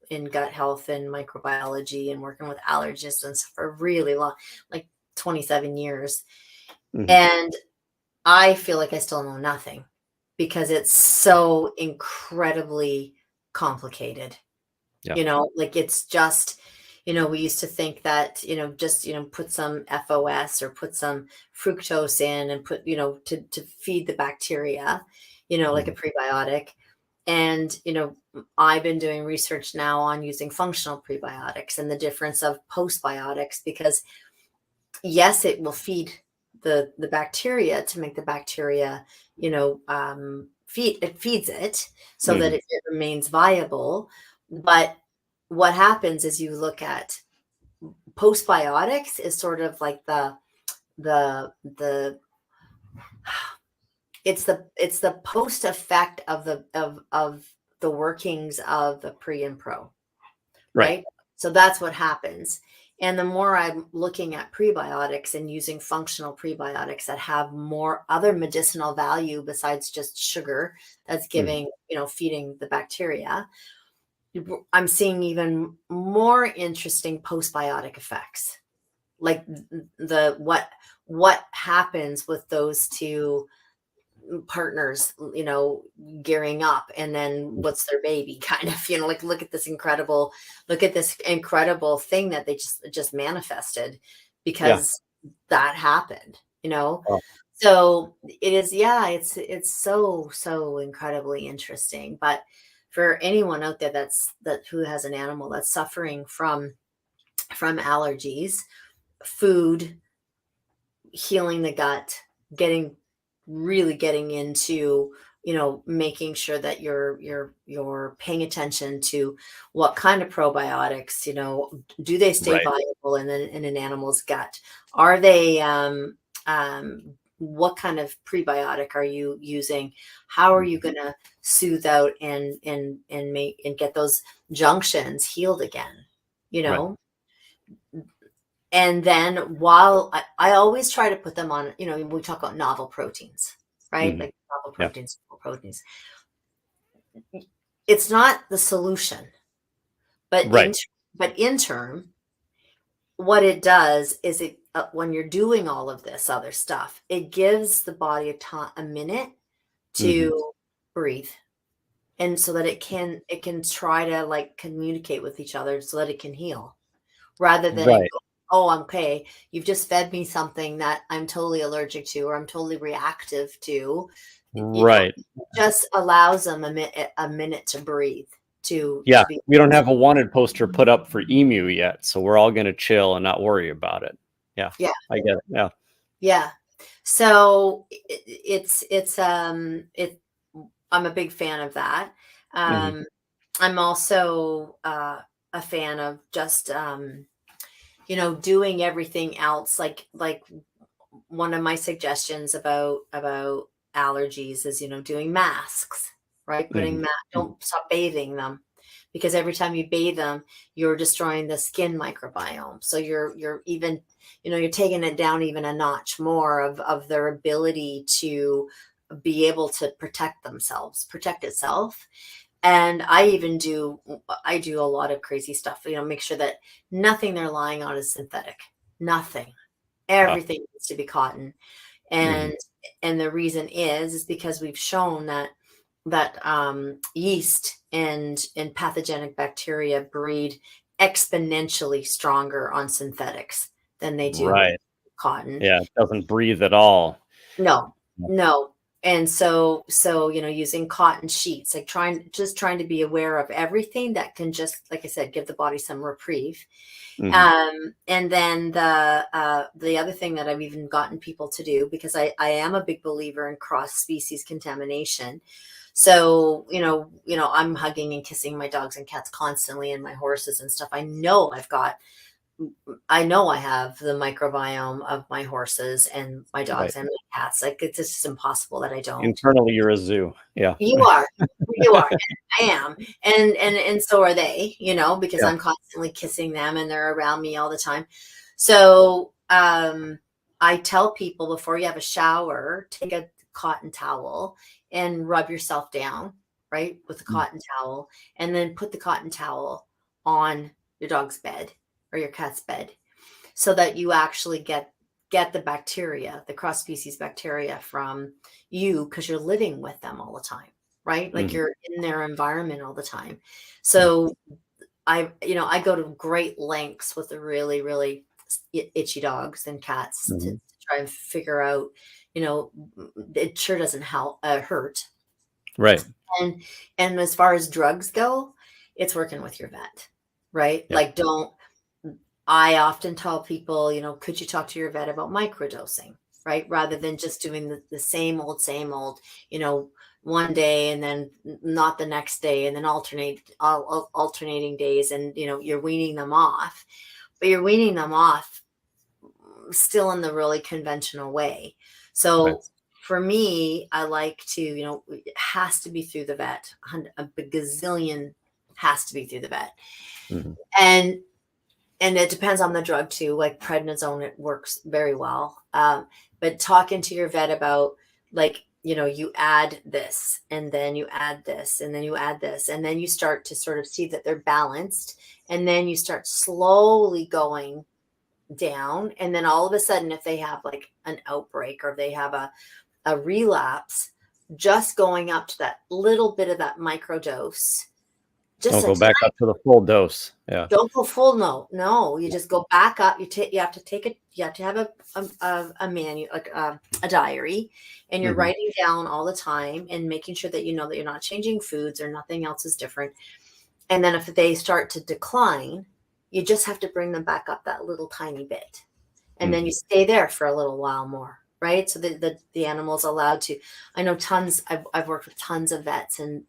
in gut health and microbiology and working with allergists and stuff for a really long, like 27 years. Mhm. And I feel like I still know nothing because it's so incredibly complicated. Yeah. Like it's just, we used to think that, just, put some FOS or put some fructose in and put, to feed the bacteria, like a Mhm. prebiotic. And, I've been doing research now on using functional prebiotics and the difference of postbiotics, because yes, it will feed the bacteria to make the bacteria, feeds it so that Mhm. it remains viable. But what happens is you look at postbiotics is sort of like the it's the post effect of the workings of the pre and pro, Right. right? So that's what happens. And the more I'm looking at prebiotics and using functional prebiotics that have more other medicinal value besides just sugar that's Mhm. giving, feeding the bacteria, I'm seeing even more interesting postbiotic effects. Like what happens with those two partners, gearing up, and then what's their baby kind of, like look at this incredible thing that they just manifested Yeah. because that happened, Wow. so it is, yeah, it's so incredibly interesting. But for anyone out there who has an animal that's suffering from allergies, food, healing the gut, getting really getting into, making sure that you're paying attention to what kind of probiotics, do they stay Right. viable in an animal's gut? Are they what kind of prebiotic are you using? How are you going to soothe out and make and get those junctions healed again, you Right. know? And then while I always try to put them on, we talk about novel proteins, right? Mhm. Like novel Yeah. proteins, simple proteins. It's not the solution, but Right. in term, what it does is when you're doing all of this other stuff, it gives the body a minute Mhm. to breathe, and so that it can try to like communicate with each other so that it can heal. rather than Right. oh, okay, you've just fed me something that I'm totally allergic to or I'm totally reactive to. Right. Just allows them a minute to breathe, to Yeah. be. We don't have a wanted poster put up for emu yet, so we're all going to chill and not worry about it. Yeah. Yeah. I get it. Yeah. Yeah. So I'm a big fan of that. Hmm. I'm also a fan of just doing everything else. Like one of my suggestions about allergies is doing masks, right? Hmm. Don't stop bathing them, because every time you bathe them, you're destroying the skin microbiome. So you're even you're taking it down even a notch more of their ability to be able to protect itself. And I do a lot of crazy stuff, make sure that nothing they're lying on is synthetic. Nothing. Everything needs to be cotton. Hmm. And the reason is because we've shown that yeast and pathogenic bacteria breed exponentially stronger on synthetics than they do Right. cotton. Yeah. It doesn't breathe at all. No, no. And so using cotton sheets, like trying to be aware of everything that can, just like I said, give the body some reprieve. Hmm. And then the other thing that I've even gotten people to do, because I am a big believer in cross species contamination. So, I'm hugging and kissing my dogs and cats constantly, and my horses and stuff. I know I have the microbiome of my horses and my Right. dogs and my cats. Like, it's just impossible that I don't. Internally, you're a zoo. Yeah. You are. You are. I am. And so are they, because Yeah. I'm constantly kissing them and they're around me all the time. So I tell people, before you have a shower, take a cotton towel and rub yourself down, right, with a cotton towel, and then put the cotton towel on your dog's bed or your cat's bed, so that you actually get the bacteria, the cross species bacteria from you, because you're living with them all the time, right? Like, Hmm. you're in their environment all the time. Yeah. So I go to great lengths with the really, really itchy dogs and cats to Hmm. try and figure out, it sure doesn't help hurt. Right. And as far as drugs go, it's working with your vet, right? Yeah. Like, don't I often tell people, could you talk to your vet about microdosing, right? Rather than just doing the same old, one day and then not the next day, and then alternating days, and you're weaning them off, but you're weaning them off still in the really conventional way. Right. So for me, I like to, it has to be through the vet. A gazillion has to be through the vet. Hmm. And it depends on the drug too. Like prednisone, it works very well. But talking to your vet about, like, you add this and then you add this and then you add this, and then you start to sort of see that they're balanced, and then you start slowly going down. And then all of a sudden, if they have like an outbreak or if they have a relapse, just going up to that little bit of that micro dose, just Don't a go back up to the full dose. Yeah. don't go full. No, you just go back up. You have to take it. You have to have a menu, like a diary, and you're Hmm. writing down all the time and making sure that that you're not changing foods or nothing else is different. And then if they start to decline, you just have to bring them back up that little tiny bit, and then Hmm. you stay there for a little while more, right? So the animal's allowed to. I know tons. I've worked with tons of vets, and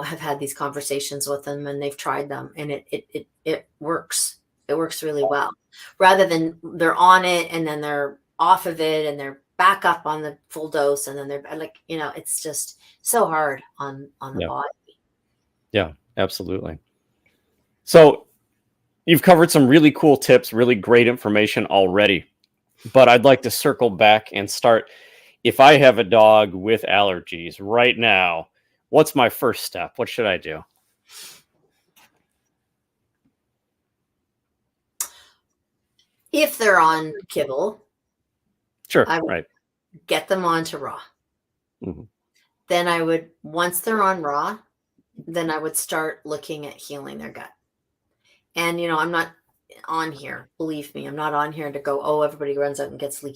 have had these conversations with them, and they've tried them, and it works. It works really well, rather than they're on it and then they're off of it and they're back up on the full dose, and then they're like, it's just so hard on the Yeah. body. Yeah. Absolutely. So you've covered some really cool tips, really great information already. But I'd like to circle back and start. If I have a dog with allergies right now, what's my first step? What should I do? If they're on kibble, Sure. I would Right. get them onto raw. Hmm. Then once they're on raw, then I would start looking at healing their gut. And I'm not on here. Believe me, I'm not on here to go, oh, everybody runs out and gets a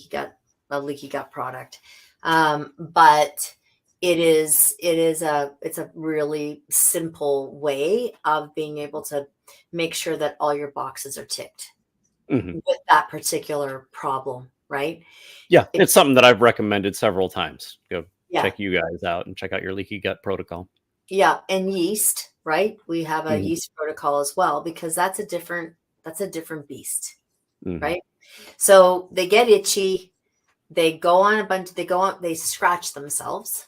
leaky gut product. But it's a really simple way of being able to make sure that all your boxes are ticked with that particular problem, right? Yeah, it's something that I've recommended several times. Go check you guys out and check out your leaky gut protocol. Yeah, and yeast, right? We have a yeast protocol as well, because that's a different beast, right? So they get itchy, they scratch themselves,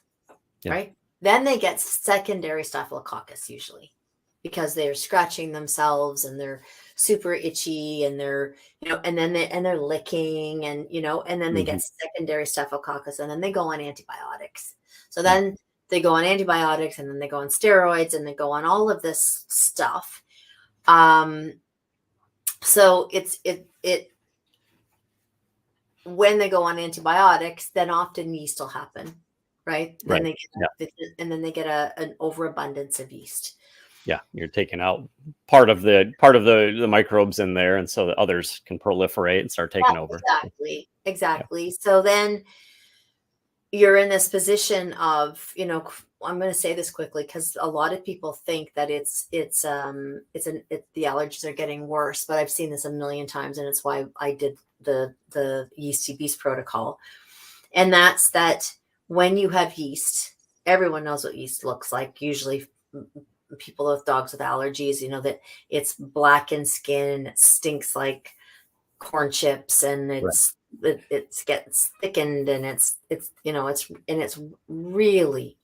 right? Then they get secondary staphylococcus usually, because they're scratching themselves and they're super itchy and they're, and then they're licking and, and then they get secondary staphylococcus, and then they go on antibiotics. So then they go on antibiotics, and then they go on steroids, and they go on all of this stuff. So when they go on antibiotics, then often yeast will happen, right? Then they get, and then they get an overabundance of yeast. Yeah, you're taking out part of the microbes in there, and so that others can proliferate and start taking over. Exactly. Yeah. So then you're in this position of, I'm going to say this quickly because a lot of people think that the allergies are getting worse, but I've seen this a million times, and it's why I did the yeasty beast protocol. And that's that when you have yeast, everyone knows what yeast looks like. Usually people with dogs with allergies, that it's blackened skin, it stinks like corn chips, and it gets thickened, and it's really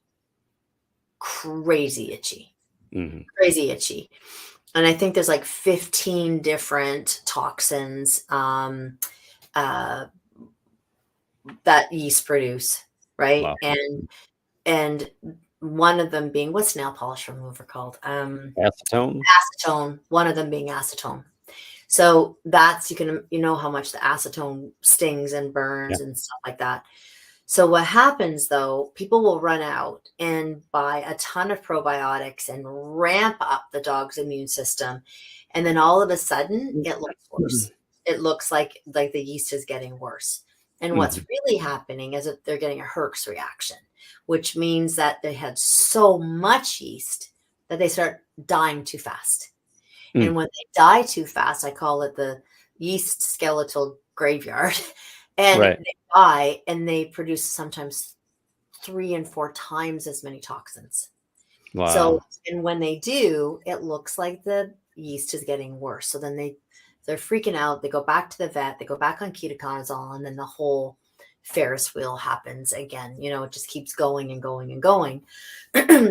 crazy itchy, crazy itchy. And I think there's like 15 different toxins that yeast produce, right? Wow. And one of them being, what's nail polish remover called? Acetone. Acetone. One of them being acetone. So that's, how much the acetone stings and burns and stuff like that. So what happens though, people will run out and buy a ton of probiotics and ramp up the dog's immune system. And then all of a sudden it looks worse. It looks like the yeast is getting worse. And what's really happening is that they're getting a Herx reaction, which means that they had so much yeast that they start dying too fast. And when they die too fast, I call it the yeast skeletal graveyard. And they die, and they produce sometimes 3 and 4 times as many toxins. Wow. So, and when they do, it looks like the yeast is getting worse. So then they're freaking out. They go back to the vet. They go back on ketoconazole, and then the whole Ferris wheel happens again. It just keeps going and going and going.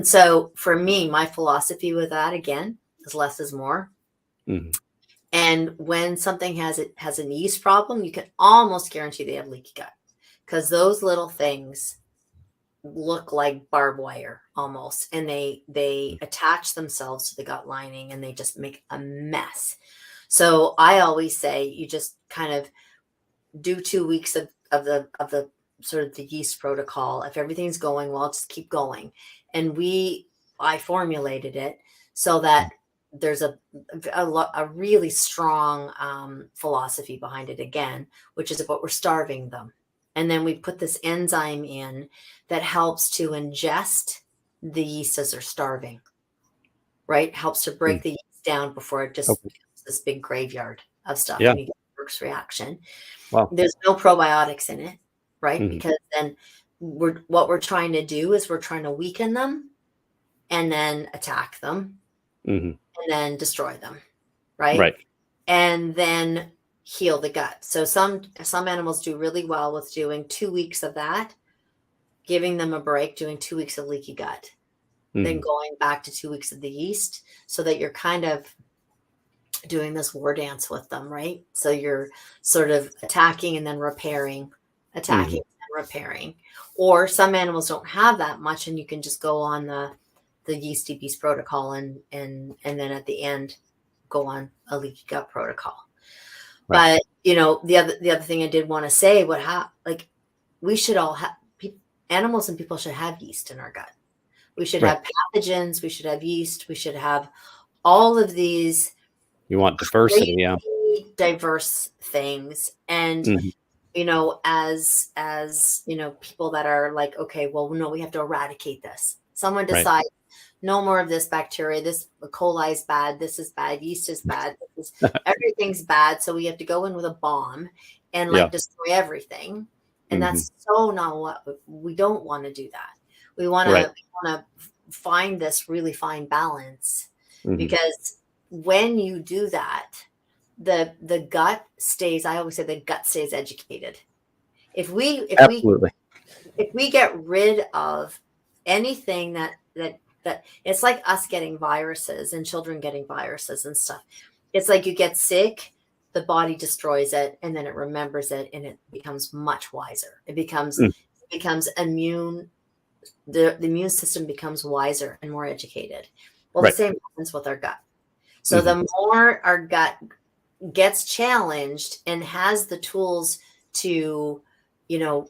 So for me, my philosophy with that, again, is less is more. And when something has a yeast problem, you can almost guarantee they have leaky gut, because those little things look like barbed wire almost, and they attach themselves to the gut lining, and they just make a mess. So I always say you just kind of do 2 weeks of the sort of the yeast protocol. If everything's going well, just keep going. And I formulated it so that there's a really strong philosophy behind it again, which is about we're starving them. And then we put this enzyme in that helps to ingest the yeast as they're starving, right? Helps to break the yeast down before it just becomes this big graveyard of stuff. And you get a Herx reaction. Wow. There's no probiotics in it, right? Because then what we're trying to do is we're trying to weaken them and then attack them and then destroy them, right? And then heal the gut. So some animals do really well with doing 2 weeks of that, giving them a break, doing 2 weeks of leaky gut, then going back to 2 weeks of the yeast, so that you're kind of doing this war dance with them, right? So you're sort of attacking and then repairing, attacking and repairing. Or some animals don't have that much, and you can just go on the yeasty beast protocol and then at the end go on a leaky gut protocol. Right. But the other thing I did want to say, we should all have, animals and people should have yeast in our gut. We should have pathogens. We should have yeast. We should have all of these. You want diversity, eat diverse things. And, Mhm. as people that are like, okay, well, no, we have to eradicate this. Someone Right. decides no more of this bacteria. This E. coli is bad. This is bad. Yeast is bad. Everything's bad. So we have to go in with a bomb and Yeah. like destroy everything. And Mhm. that's so not what we don't want to do that. We want Right. to find this really fine balance, Mhm. because when you do that, the gut stays, I always say the gut stays educated. If we Absolutely. if we get rid of anything that it's like us getting viruses and children getting viruses and stuff. It's like you get sick, the body destroys it, and then it remembers it, and it becomes much wiser. Mm. It becomes immune. The immune system becomes wiser and more educated. Well, the Right. same happens with our gut. So Mhm. the more our gut gets challenged and has the tools to,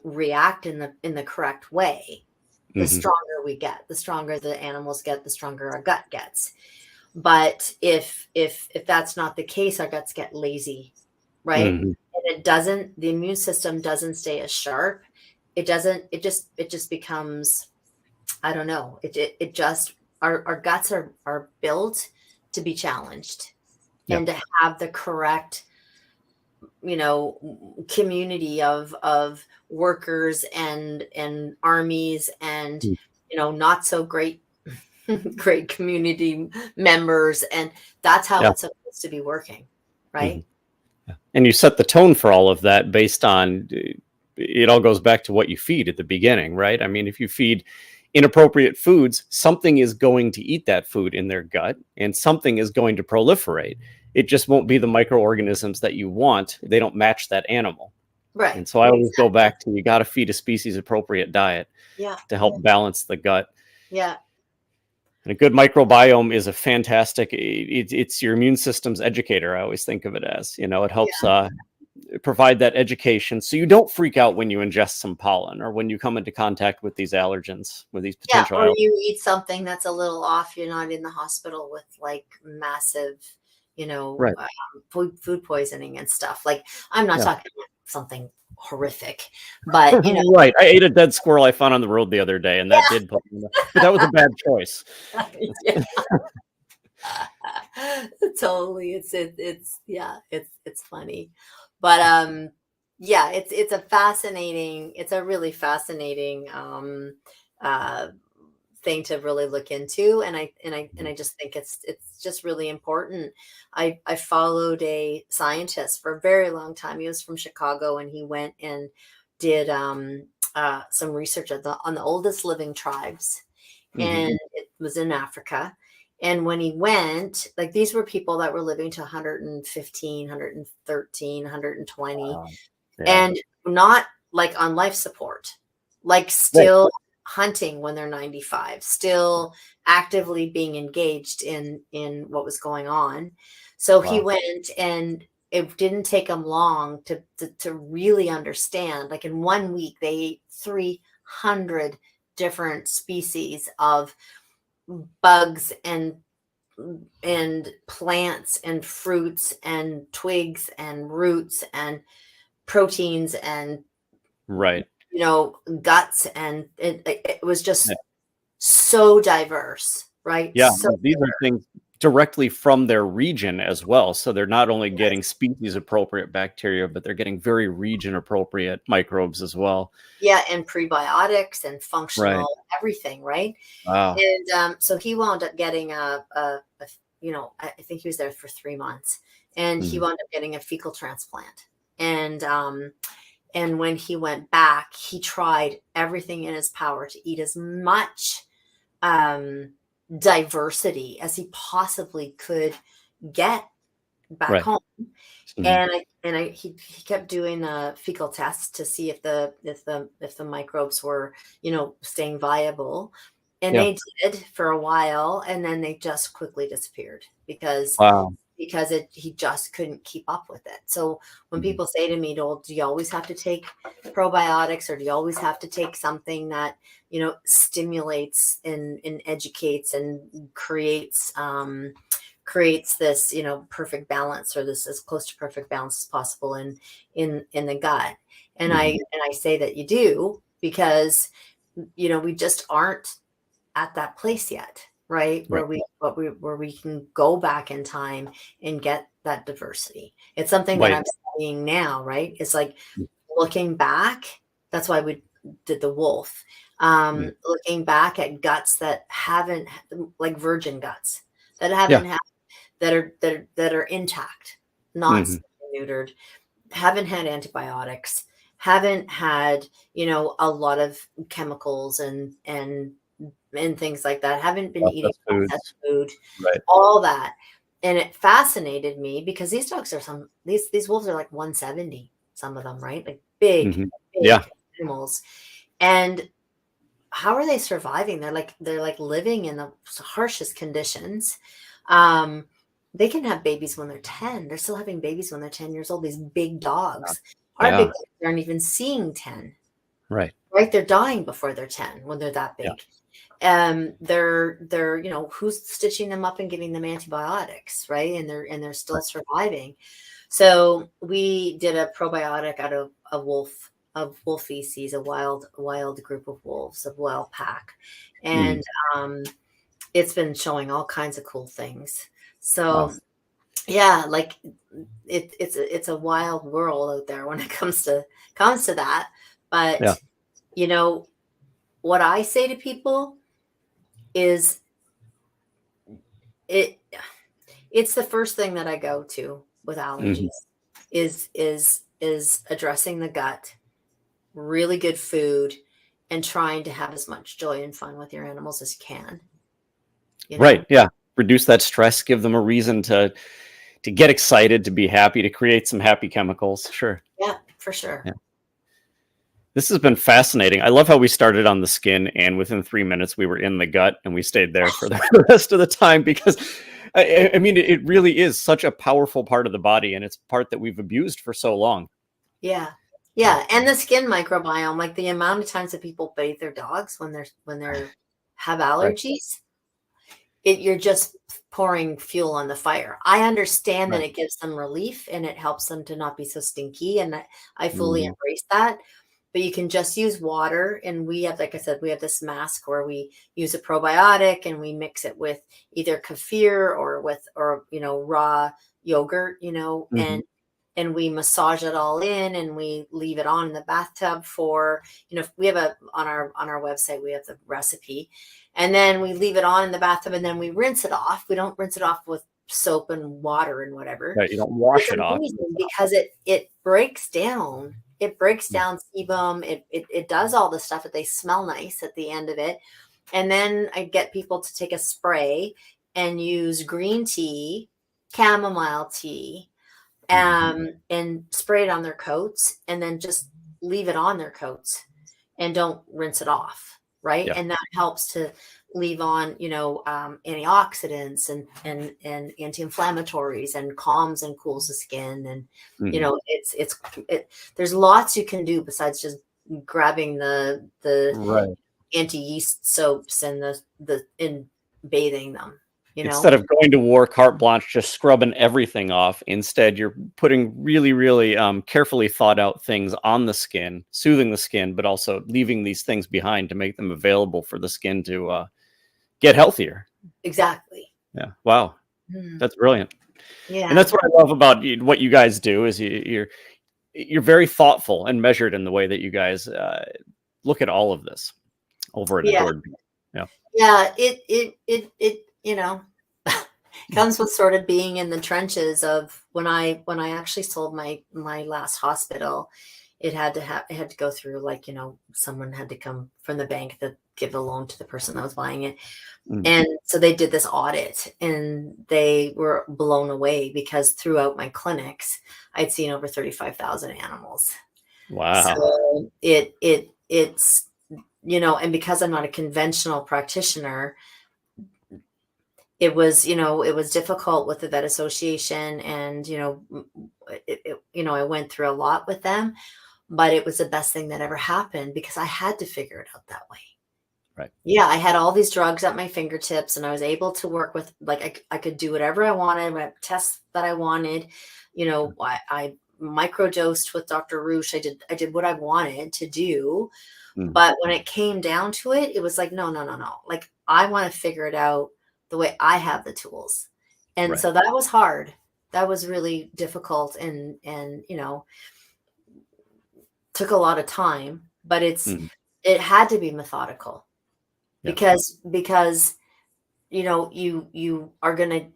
react in the correct way, the Mhm. stronger we get, the stronger the animals get, the stronger our gut gets. But if that's not the case, our guts get lazy, right? Mhm. And it doesn't, the immune system doesn't stay as sharp. It doesn't, it just becomes, I don't know. It just, our guts are built to be challenged Yeah. and to have the correct, community of workers and armies and, Mm. not so great great community members. And that's how Yeah. it's supposed to be working, Mhm. right? Yeah. And you set the tone for all of that based on it all goes back to what you feed at the beginning, right? I mean, if you feed inappropriate foods, something is going to eat that food in their gut and something is going to proliferate. It just won't be the microorganisms that you want. They don't match that animal. Right. And so I always go Exactly. back to you got to feed a species appropriate diet Yeah. to help balance the gut. Yeah. And a good microbiome is a fantastic, it's your immune system's educator. I always think of it as, it helps Yeah. provide that education so you don't freak out when you ingest some pollen or when you come into contact with these allergens, with these Yeah. potential Or allergens. you eat something that's a little off. You're not in the hospital with like massive, Right. food poisoning and stuff. Like, I'm not Yeah. talking about something horrific, but Right. I ate a dead squirrel I found on the road the other day, and that did put me in but that was a bad choice. yeah. Totally. Yeah, it's funny. But yeah, it's a really fascinating uh thing to really look into. And I just think it's just really important. I followed a scientist for a very long time. He was from Chicago, and he went and did some research on the oldest living tribes, Mhm. and it was in Africa. And when he went, like, these were people that were living to 115, 113, 120, Wow. Yeah. and not like on life support, like Right. still hunting when they're 95, still actively being engaged in what was going on. So he Wow. went, and it didn't take him long to really understand. Like, in 1 week, they ate 300 different species of bugs and plants and fruits and twigs and roots and proteins and Right. guts, and it was Yeah. just so diverse, right? Yeah, So these are things directly from their region as well. So they're not only getting species appropriate bacteria, but they're getting very region appropriate microbes as well. yeah, and prebiotics and Right. functional everything, right? Wow. And so he wound up getting I think he was there for 3 months, and he Mhm. wound up getting a fecal transplant. And when he went back, he tried everything in his power to eat as much um, diversity as he possibly could get back Right. home. Mhm. And he kept doing fecal tests to see if the microbes were, staying viable. And Yeah. they did for a while, and then they just quickly disappeared Wow. because he just couldn't keep up with it. So when Mhm. people say to me, "Oh, do you always have to take probiotics, or do you always have to take something that stimulates and educates and creates creates this, perfect balance, or this as close to perfect balance as possible in the gut. And Mhm. I say that you do because, we just aren't at that place yet, right? Right. Where we can go back in time and get that diversity. It's something that Right. I'm studying now, right? It's like Mm. looking back. That's why we did the wolf. Mm. Looking back at guts that haven't, like virgin guts that Yeah. haven't had, that are intact, not Mhm. neutered, haven't had antibiotics, haven't had, a lot of chemicals and things like that, haven't been eating Processed processed foods. food, Right. all that. And it fascinated me because these dogs are these wolves are like 170, some of them, right? Like big, Mhm. big Yeah. animals. And how are they surviving? They're like living in the harshest conditions. Um, they can have babies when they're 10. They're still having babies when they're 10 years old. These big dogs. Our big Yeah. dogs aren't even seeing 10, Right. right? They're dying before they're 10 when they're that Yeah. big. They're who's stitching them up and giving them antibiotics, right? And they're still Right. surviving. So we did a probiotic out of wolf feces, a wild group of wolves, a wild pack, Mhm. and um, it's been showing all kinds of cool things. Wow. So yeah, like it's a wild world out there when it comes to that. Yeah. But you know what I say to people is it it's the first thing that I go to with allergies Mhm. is addressing the gut, really good food, and trying to have as much joy and fun with your animals as you can, you Right. know? Yeah. Reduce that stress, give them a reason to get excited, to be happy, to create some happy chemicals. Sure. Yeah, for sure. Yeah. This has been fascinating. I love how we started on the skin, and within 3 minutes we were in the gut, and we stayed there for the rest of the time because, I mean, it really is such a powerful part of the body, and it's a part that we've abused for so long. Yeah. Yeah. Yeah, and the skin microbiome, like the amount of times that people bathe their dogs when they're have Right. allergies, you're just pouring fuel on the fire. I understand that Right. it gives them relief and it helps them to not be so stinky, and I fully Mhm. embrace that. But you can just use water, and we have, like I said, we have this mask where we use a probiotic and we mix it with either kefir or raw yogurt, Mhm. and we massage it all in and we leave it on in the bathtub for, we have on our website, we have the recipe, and then we leave it on in the bathtub and then we rinse it off. We don't rinse it off with soap and water and whatever. Right. You don't But it's wash it off. amazing because it breaks down. It breaks Mm. down sebum. It does all the stuff that they smell nice at the end of it. And then I get people to take a spray and use green tea, chamomile tea, Mhm. and spray it on their coats and then just leave it on their coats and don't rinse it off, right? Yeah. And that helps to leave on, antioxidants and anti-inflammatories, and calms and cools the skin. And Mhm. there's lots you can do besides just grabbing the Right. anti-yeast soaps and the in bathing them, you Instead know? of going to war carte blanche, just scrubbing everything off, instead you're putting really, really carefully thought out things on the skin, soothing the skin, but also leaving these things behind to make them available for the skin to get healthier. Exactly. Yeah. Wow. Mhm. That's brilliant. And that's Yeah. what I love about what you guys do is you're very thoughtful and measured in the way that you guys look at all of this over at Yeah. Adored Beef. Yeah. Yeah, comes with sort of being in the trenches of when I actually sold my last hospital. It had to go through, like, someone had to come from the bank that give a loan to the person that was buying it. Mm. And so they did this audit and they were blown away because throughout my clinics, I'd seen over 35,000 animals. Wow. So and because I'm not a conventional practitioner, it was difficult with the vet association, and I went through a lot with them, but it was the best thing that ever happened because I had to figure it out that way. Right. Yeah, I had all these drugs at my fingertips, and I was able to work with, like, I could do whatever I wanted, my tests that I wanted. I microdosed with Dr. Roosh. I did what I wanted to do. Mm. But when it came down to it, it was like, no, no, no, no. Like, I want to figure it out the way I have the tools. And Right. so that was hard. That was really difficult, and took a lot of time, but Mm. it had to be methodical, Yeah. because you are gonna,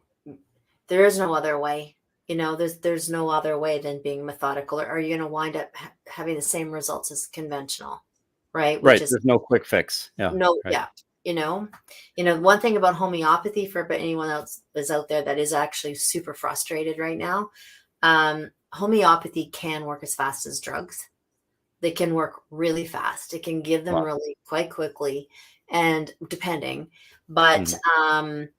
there is no other way. There's no other way than being methodical, or you're gonna wind up having the same results as conventional, right? Which Right. is There's no quick fix. Yeah. no, Right. yeah. One thing about homeopathy, for anyone else is out there that is actually super frustrated right now, homeopathy can work as fast as drugs. They can work really fast. It can give them Wow. really quite quickly, and depending, but Mhm.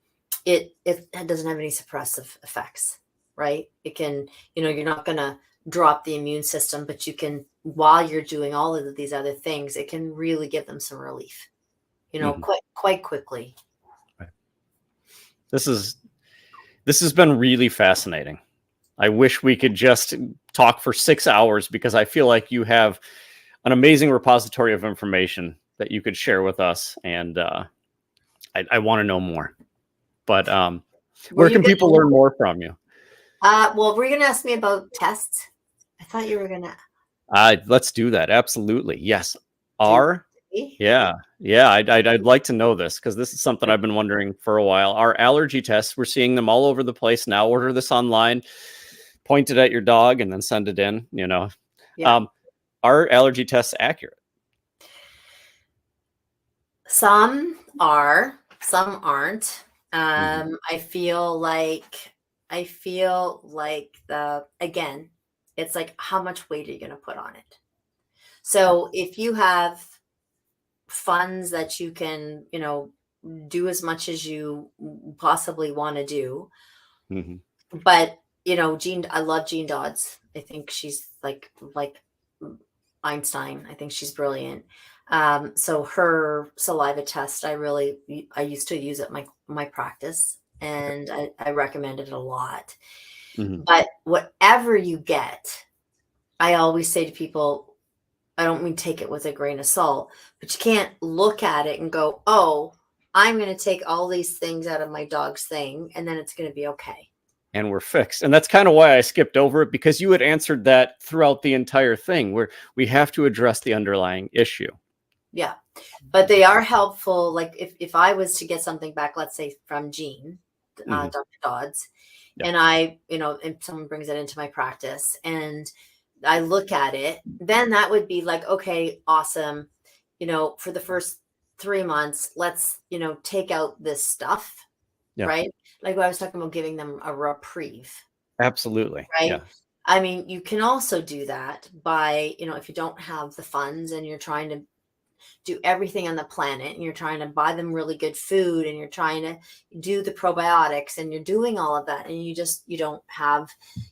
it doesn't have any suppressive effects, right? It can, you're not going to drop the immune system, but you can, while you're doing all of these other things, it can really give them some relief, Mhm. quite quickly. Right. This has been really fascinating. I wish we could just talk for 6 hours, because I feel like you have an amazing repository of information that you could share with us, and I want to know more. But Were where you can people gonna? learn more from you? Well, were you gonna ask me about tests? I thought you were gonna Let's do that. Absolutely. Yes. do. Are Yeah, yeah. I'd like to know this, because this is something I've been wondering for a while. Our allergy tests, we're seeing them all over the place now. Order this online, point it at your dog, and then send it in. Yeah. Um, are allergy tests accurate? Some are, some aren't. Hmm. I feel like again, it's like, how much weight are you going to put on it? So if you have funds that you can, do as much as you possibly want to do, Hmm. but I love Jean Dodds. I think she's like Einstein. I think she's brilliant. So her saliva test, I used to use it my practice, and I recommend it a lot. Hmm. But whatever you get, I always say to people, I don't mean take it with a grain of salt, but you can't look at it and go, oh, I'm going to take all these things out of my dog's thing, and then it's going to be okay. And we're fixed. And that's kind of why I skipped over it, because you had answered that throughout the entire thing, where we have to address the underlying issue. Yeah. But they are helpful. Like, if I was to get something back, let's say from Jean, Hmm. Dr. Dodds, Yeah. and and someone brings it into my practice, and I look at it, then that would be like, okay, awesome. For the first 3 months, let's, take out this stuff, Yeah. right? Like what I was talking about, giving them a reprieve, Absolutely. right? Yeah. I mean, you can also do that by, if you don't have the funds and you're trying to do everything on the planet, and you're trying to buy them really good food, and you're trying to do the probiotics, and you're doing all of that, and you don't have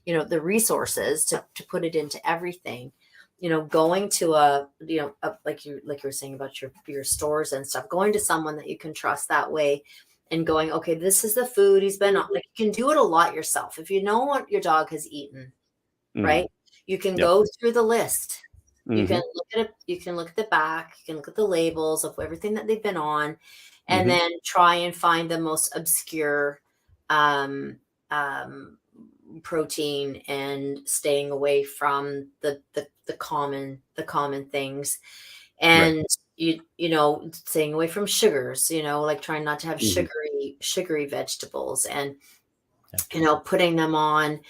the resources to put it into everything. Going to like you were saying about your stores and stuff, going to someone that you can trust that way, and going, okay, this is the food he's been on. Like, you can do it a lot yourself if you know what your dog has eaten, Hmm. right? You can Yeah. go through the list. You can Hmm. look at it, you can look at the back, you can look at the labels of everything that they've been on, and Hmm. then try and find the most obscure um, um, protein, and staying away from the common things, Right. and staying away from sugars, like trying not to have Hmm. sugary vegetables, and Yeah. putting them on,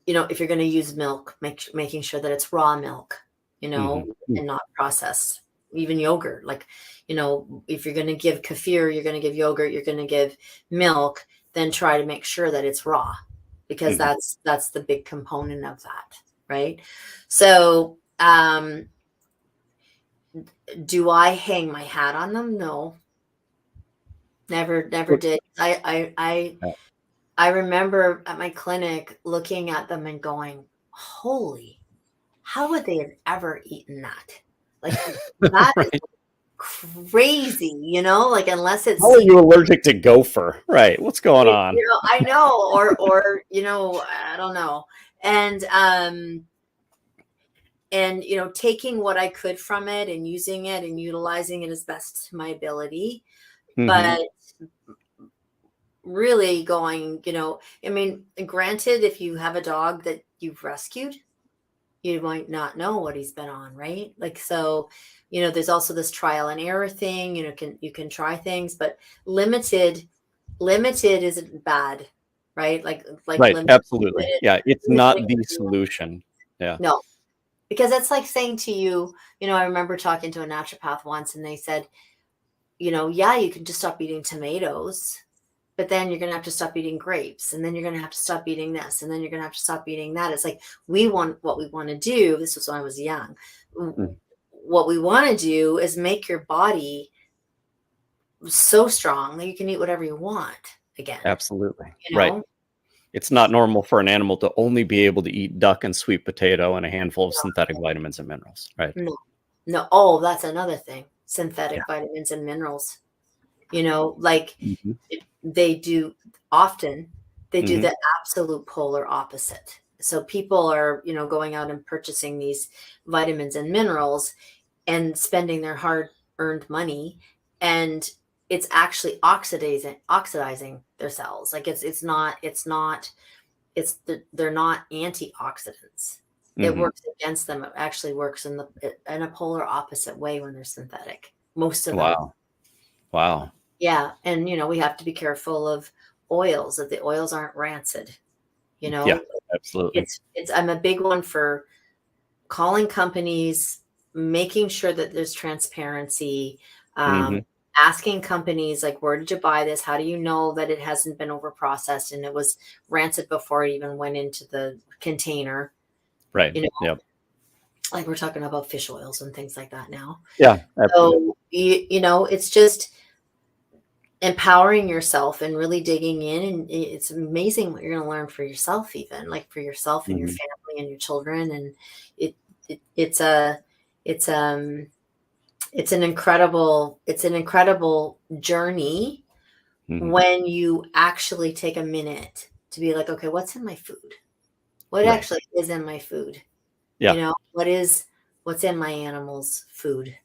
if you're going to use milk, making sure that it's raw milk, Hmm. and not processed. Even yogurt, like, if you're going to give kefir, you're going to give yogurt, you're going to give milk, then try to make sure that it's raw, because Hmm. that's the big component of that, right? So, do I hang my hat on them? No, never did. I remember at my clinic looking at them and going, holy, how would they have ever eaten that? Like, that is Right. crazy, like unless it's How are you allergic to gopher? Right. What's going on? I know, or I don't know. And taking what I could from it and using it and utilizing it as best to my ability. But really going, I mean, granted, if you have a dog that you've rescued, you might not know what he's been on, right? Like, so, there's also this trial and error thing, you can try things, but limited isn't bad, right? Like Right. Absolutely. Yeah. It's not limited, the solution. Yeah. no, because that's like saying to you, I remember talking to a naturopath once and they said, yeah, you can just stop eating tomatoes, but then you're going to have to stop eating grapes, and then you're going to have to stop eating this, and then you're going to have to stop eating that. It's like, what we want to do. This was when I was young. What we want to do is make your body so strong that you can eat whatever you want again. Absolutely. Right. It's not normal for an animal to only be able to eat duck and sweet potato and a handful of synthetic vitamins and minerals. Right. No. Oh, that's another thing. Synthetic vitamins and minerals. Like they do often, they do the absolute polar opposite. So people are, going out and purchasing these vitamins and minerals and spending their hard-earned money, and it's actually oxidizing their cells. Like they're not antioxidants. It works against them. It actually works in a polar opposite way when they're synthetic. Most of them. Wow. Yeah. And, we have to be careful of oils, that the oils aren't rancid, Yeah, absolutely. I'm a big one for calling companies, making sure that there's transparency, asking companies, like, where did you buy this? How do you know that it hasn't been over processed and it was rancid before it even went into the container? Right. Like we're talking about fish oils and things like that now. Yeah. Absolutely. So, it's just empowering yourself and really digging in. And it's amazing what you're going to learn for yourself, even like for yourself and your family and your children. And it's an incredible journey when you actually take a minute to be like, okay, what's in my food? What actually is in my food? Yeah. What's in my animal's food?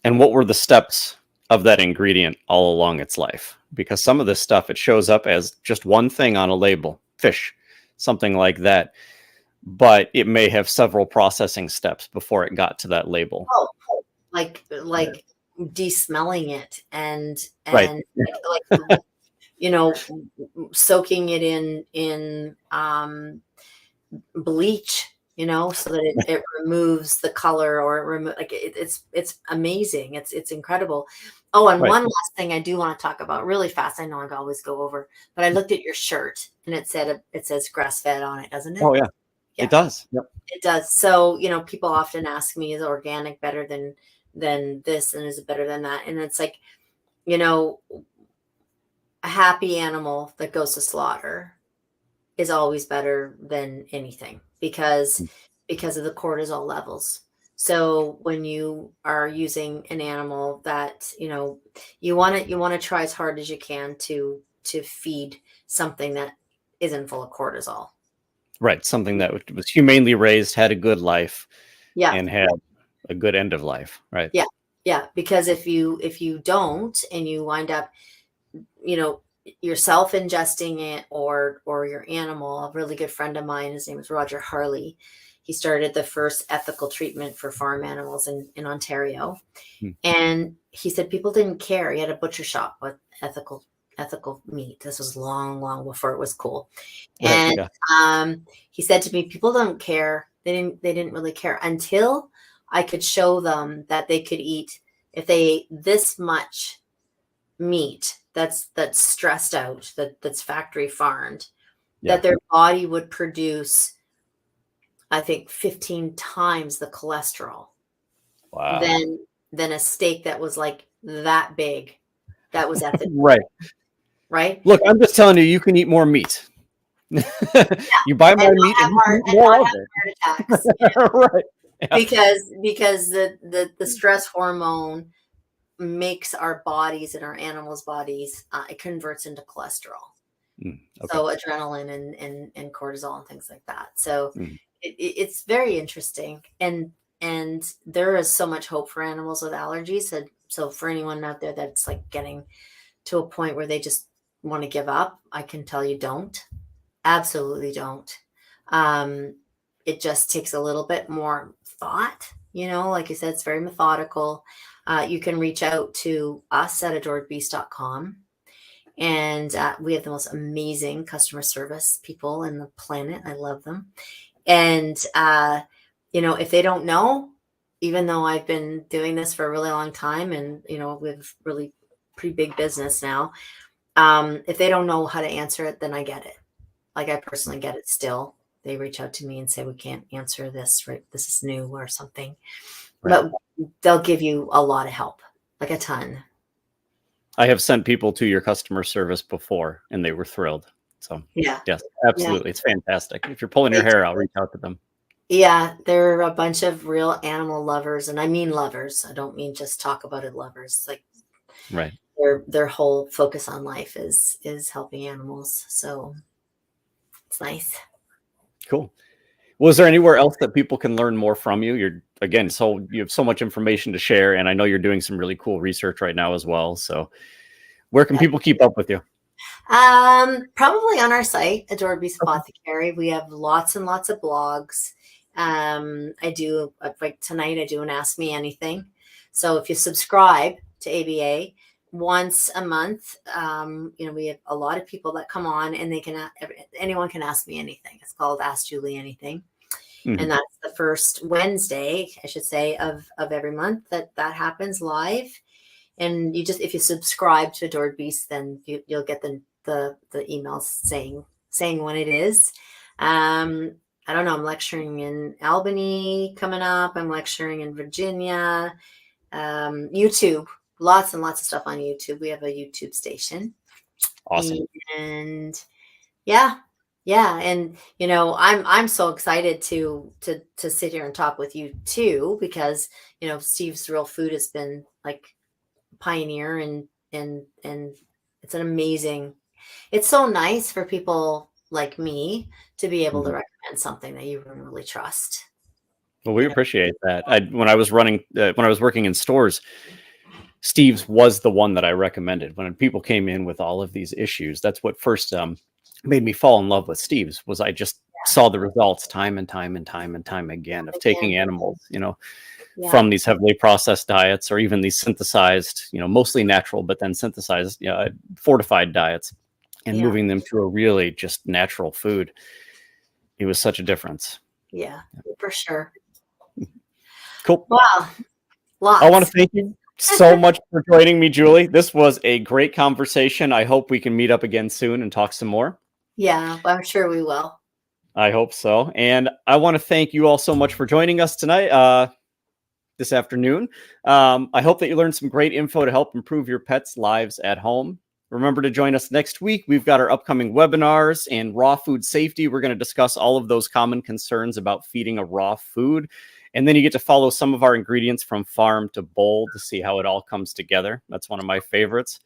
And what were the steps of that ingredient all along its life? Because some of this stuff, it shows up as just one thing on a label, fish, something like that. But it may have several processing steps before it got to that label. Oh, like de-smelling it and soaking it in bleach, so that it removes the color, or it's amazing. It's incredible. Oh, and one last thing I do want to talk about really fast. I know I always go over, but I looked at your shirt and it says grass fed on it, doesn't it? Oh yeah. It does. Yep. It does. So, people often ask me, is organic better than this, and is it better than that? And it's like, a happy animal that goes to slaughter is always better than anything because of the cortisol levels. So when you are using an animal that, you want to try as hard as you can to feed something that isn't full of cortisol. Right. Something that was humanely raised, had a good life, yeah, and had a good end of life. Right. Yeah. Yeah. Because if you don't, and you wind up, yourself ingesting it or your animal. A really good friend of mine, his name is Roger Harley. He started the first ethical treatment for farm animals in Ontario. And he said people didn't care. He had a butcher shop with ethical meat. This was long before it was cool. And he said to me, people don't care. They didn't really care until I could show them that they could eat, if they ate this much meat that's stressed out, that's factory farmed, that their body would produce, I think, 15 times the cholesterol than a steak that was like that big, that was ethical. Right. Look, I'm just telling you, you can eat more meat. You buy more meat and eat more of it. Heart attacks, right. Because the stress hormone makes our bodies and our animals' bodies, it converts into cholesterol. Okay. So adrenaline and cortisol and things like that. So Mm. it's very interesting. And there is so much hope for animals with allergies. So for anyone out there that's like getting to a point where they just want to give up, I can tell you don't. Absolutely don't. It just takes a little bit more thought. Like you said, it's very methodical. You can reach out to us at adoredbeast.com. And we have the most amazing customer service people in the planet. I love them. And, if they don't know, even though I've been doing this for a really long time and, we have really pretty big business now, if they don't know how to answer it, then I get it. Like I personally get it still. They reach out to me and say, we can't answer this, right? This is new or something. Right. But they'll give you a lot of help, like a ton. I have sent people to your customer service before and they were thrilled. So yeah, yes, absolutely. Yeah. It's fantastic. If you're pulling your hair out, reach out to them. Yeah, they're a bunch of real animal lovers. And I mean lovers. I don't mean just talk about it lovers. Like right. Their whole focus on life is helping animals. So it's nice. Cool. Was there anywhere else that people can learn more from you? You have so much information to share, and I know you're doing some really cool research right now as well. So where can people keep up with you? Probably on our site, Adored Beast Apothecary. We have lots and lots of blogs. I do, like tonight, I do an Ask Me Anything. So if you subscribe to ABA once a month, we have a lot of people that come on and anyone can ask me anything. It's called Ask Julie Anything. Mm-hmm. And that's the first Wednesday, I should say, of every month that happens live. And if you subscribe to Adored Beast, then you'll get the emails saying when it is. I don't know. I'm lecturing in Albany coming up. I'm lecturing in Virginia. YouTube, lots and lots of stuff on YouTube. We have a YouTube station. Awesome. And yeah. And I'm so excited to sit here and talk with you too, because Steve's Real Food has been like pioneer and it's an amazing. It's so nice for people like me to be able to recommend something that you really trust. Well, we appreciate that. When I was working in stores, Steve's was the one that I recommended. When people came in with all of these issues, that's what first made me fall in love with Steve's. Was I just saw the results time and time again of taking animals, from these heavily processed diets or even these synthesized, mostly natural, but then synthesized, fortified diets, and moving them to a really just natural food. It was such a difference. Yeah, for sure. Cool. Wow. Lots. I want to thank you so much for joining me, Julie. This was a great conversation. I hope we can meet up again soon and talk some more. Yeah, I'm sure we will. I hope so. And I want to thank you all so much for joining us tonight, this afternoon. I hope that you learned some great info to help improve your pets' lives at home. Remember to join us next week. We've got our upcoming webinars and raw food safety. We're going to discuss all of those common concerns about feeding a raw food. And then you get to follow some of our ingredients from farm to bowl to see how it all comes together. That's one of my favorites.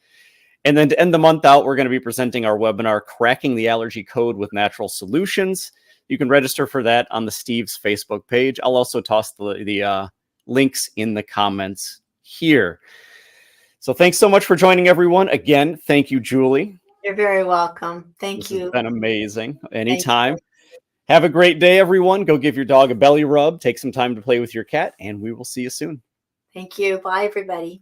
And then to end the month out, we're going to be presenting our webinar, Cracking the Allergy Code with Natural Solutions. You can register for that on the Steve's Facebook page. I'll also toss the links in the comments here. So thanks so much for joining, everyone. Again, thank you, Julie. You're very welcome. Thank you. This has been amazing. Anytime. Have a great day, everyone. Go give your dog a belly rub. Take some time to play with your cat, and we will see you soon. Thank you. Bye, everybody.